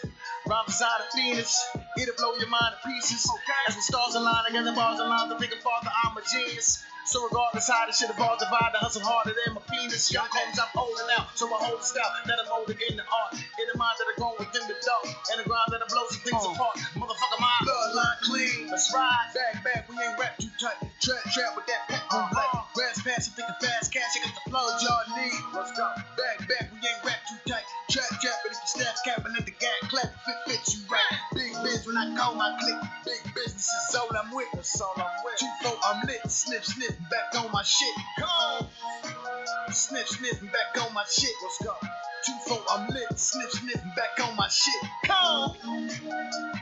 Rhymes out of Phoenix. It'll blow your mind to pieces. As the stars align together, bars align, the bigger father, I'm a genius. So regardless how the shit evolves, divide the hustle harder than my penis. Young comes, I'm older now, so I hold the style that I'm older in the art. In the mind that I'm grown within the dark, and the grind that I blow some things apart. Motherfucker, my bloodline clean. Let's ride. Back, we ain't rap too tight. Trap with that pack on black. Grass pass, I'm thinking fast cash, I got the plug y'all need. Let's go. Back, we ain't rap too tight. Trap, but if you snap capping at the gang clap, fit you right. Big biz when I call my clique. Big business is all I'm with. That's all I'm with. 2-4, I'm lit. Sniff, back on my shit. Come on. Sniff, back on my shit. Let's go. 2-4, I'm lit. Sniff, back on my shit. Come on.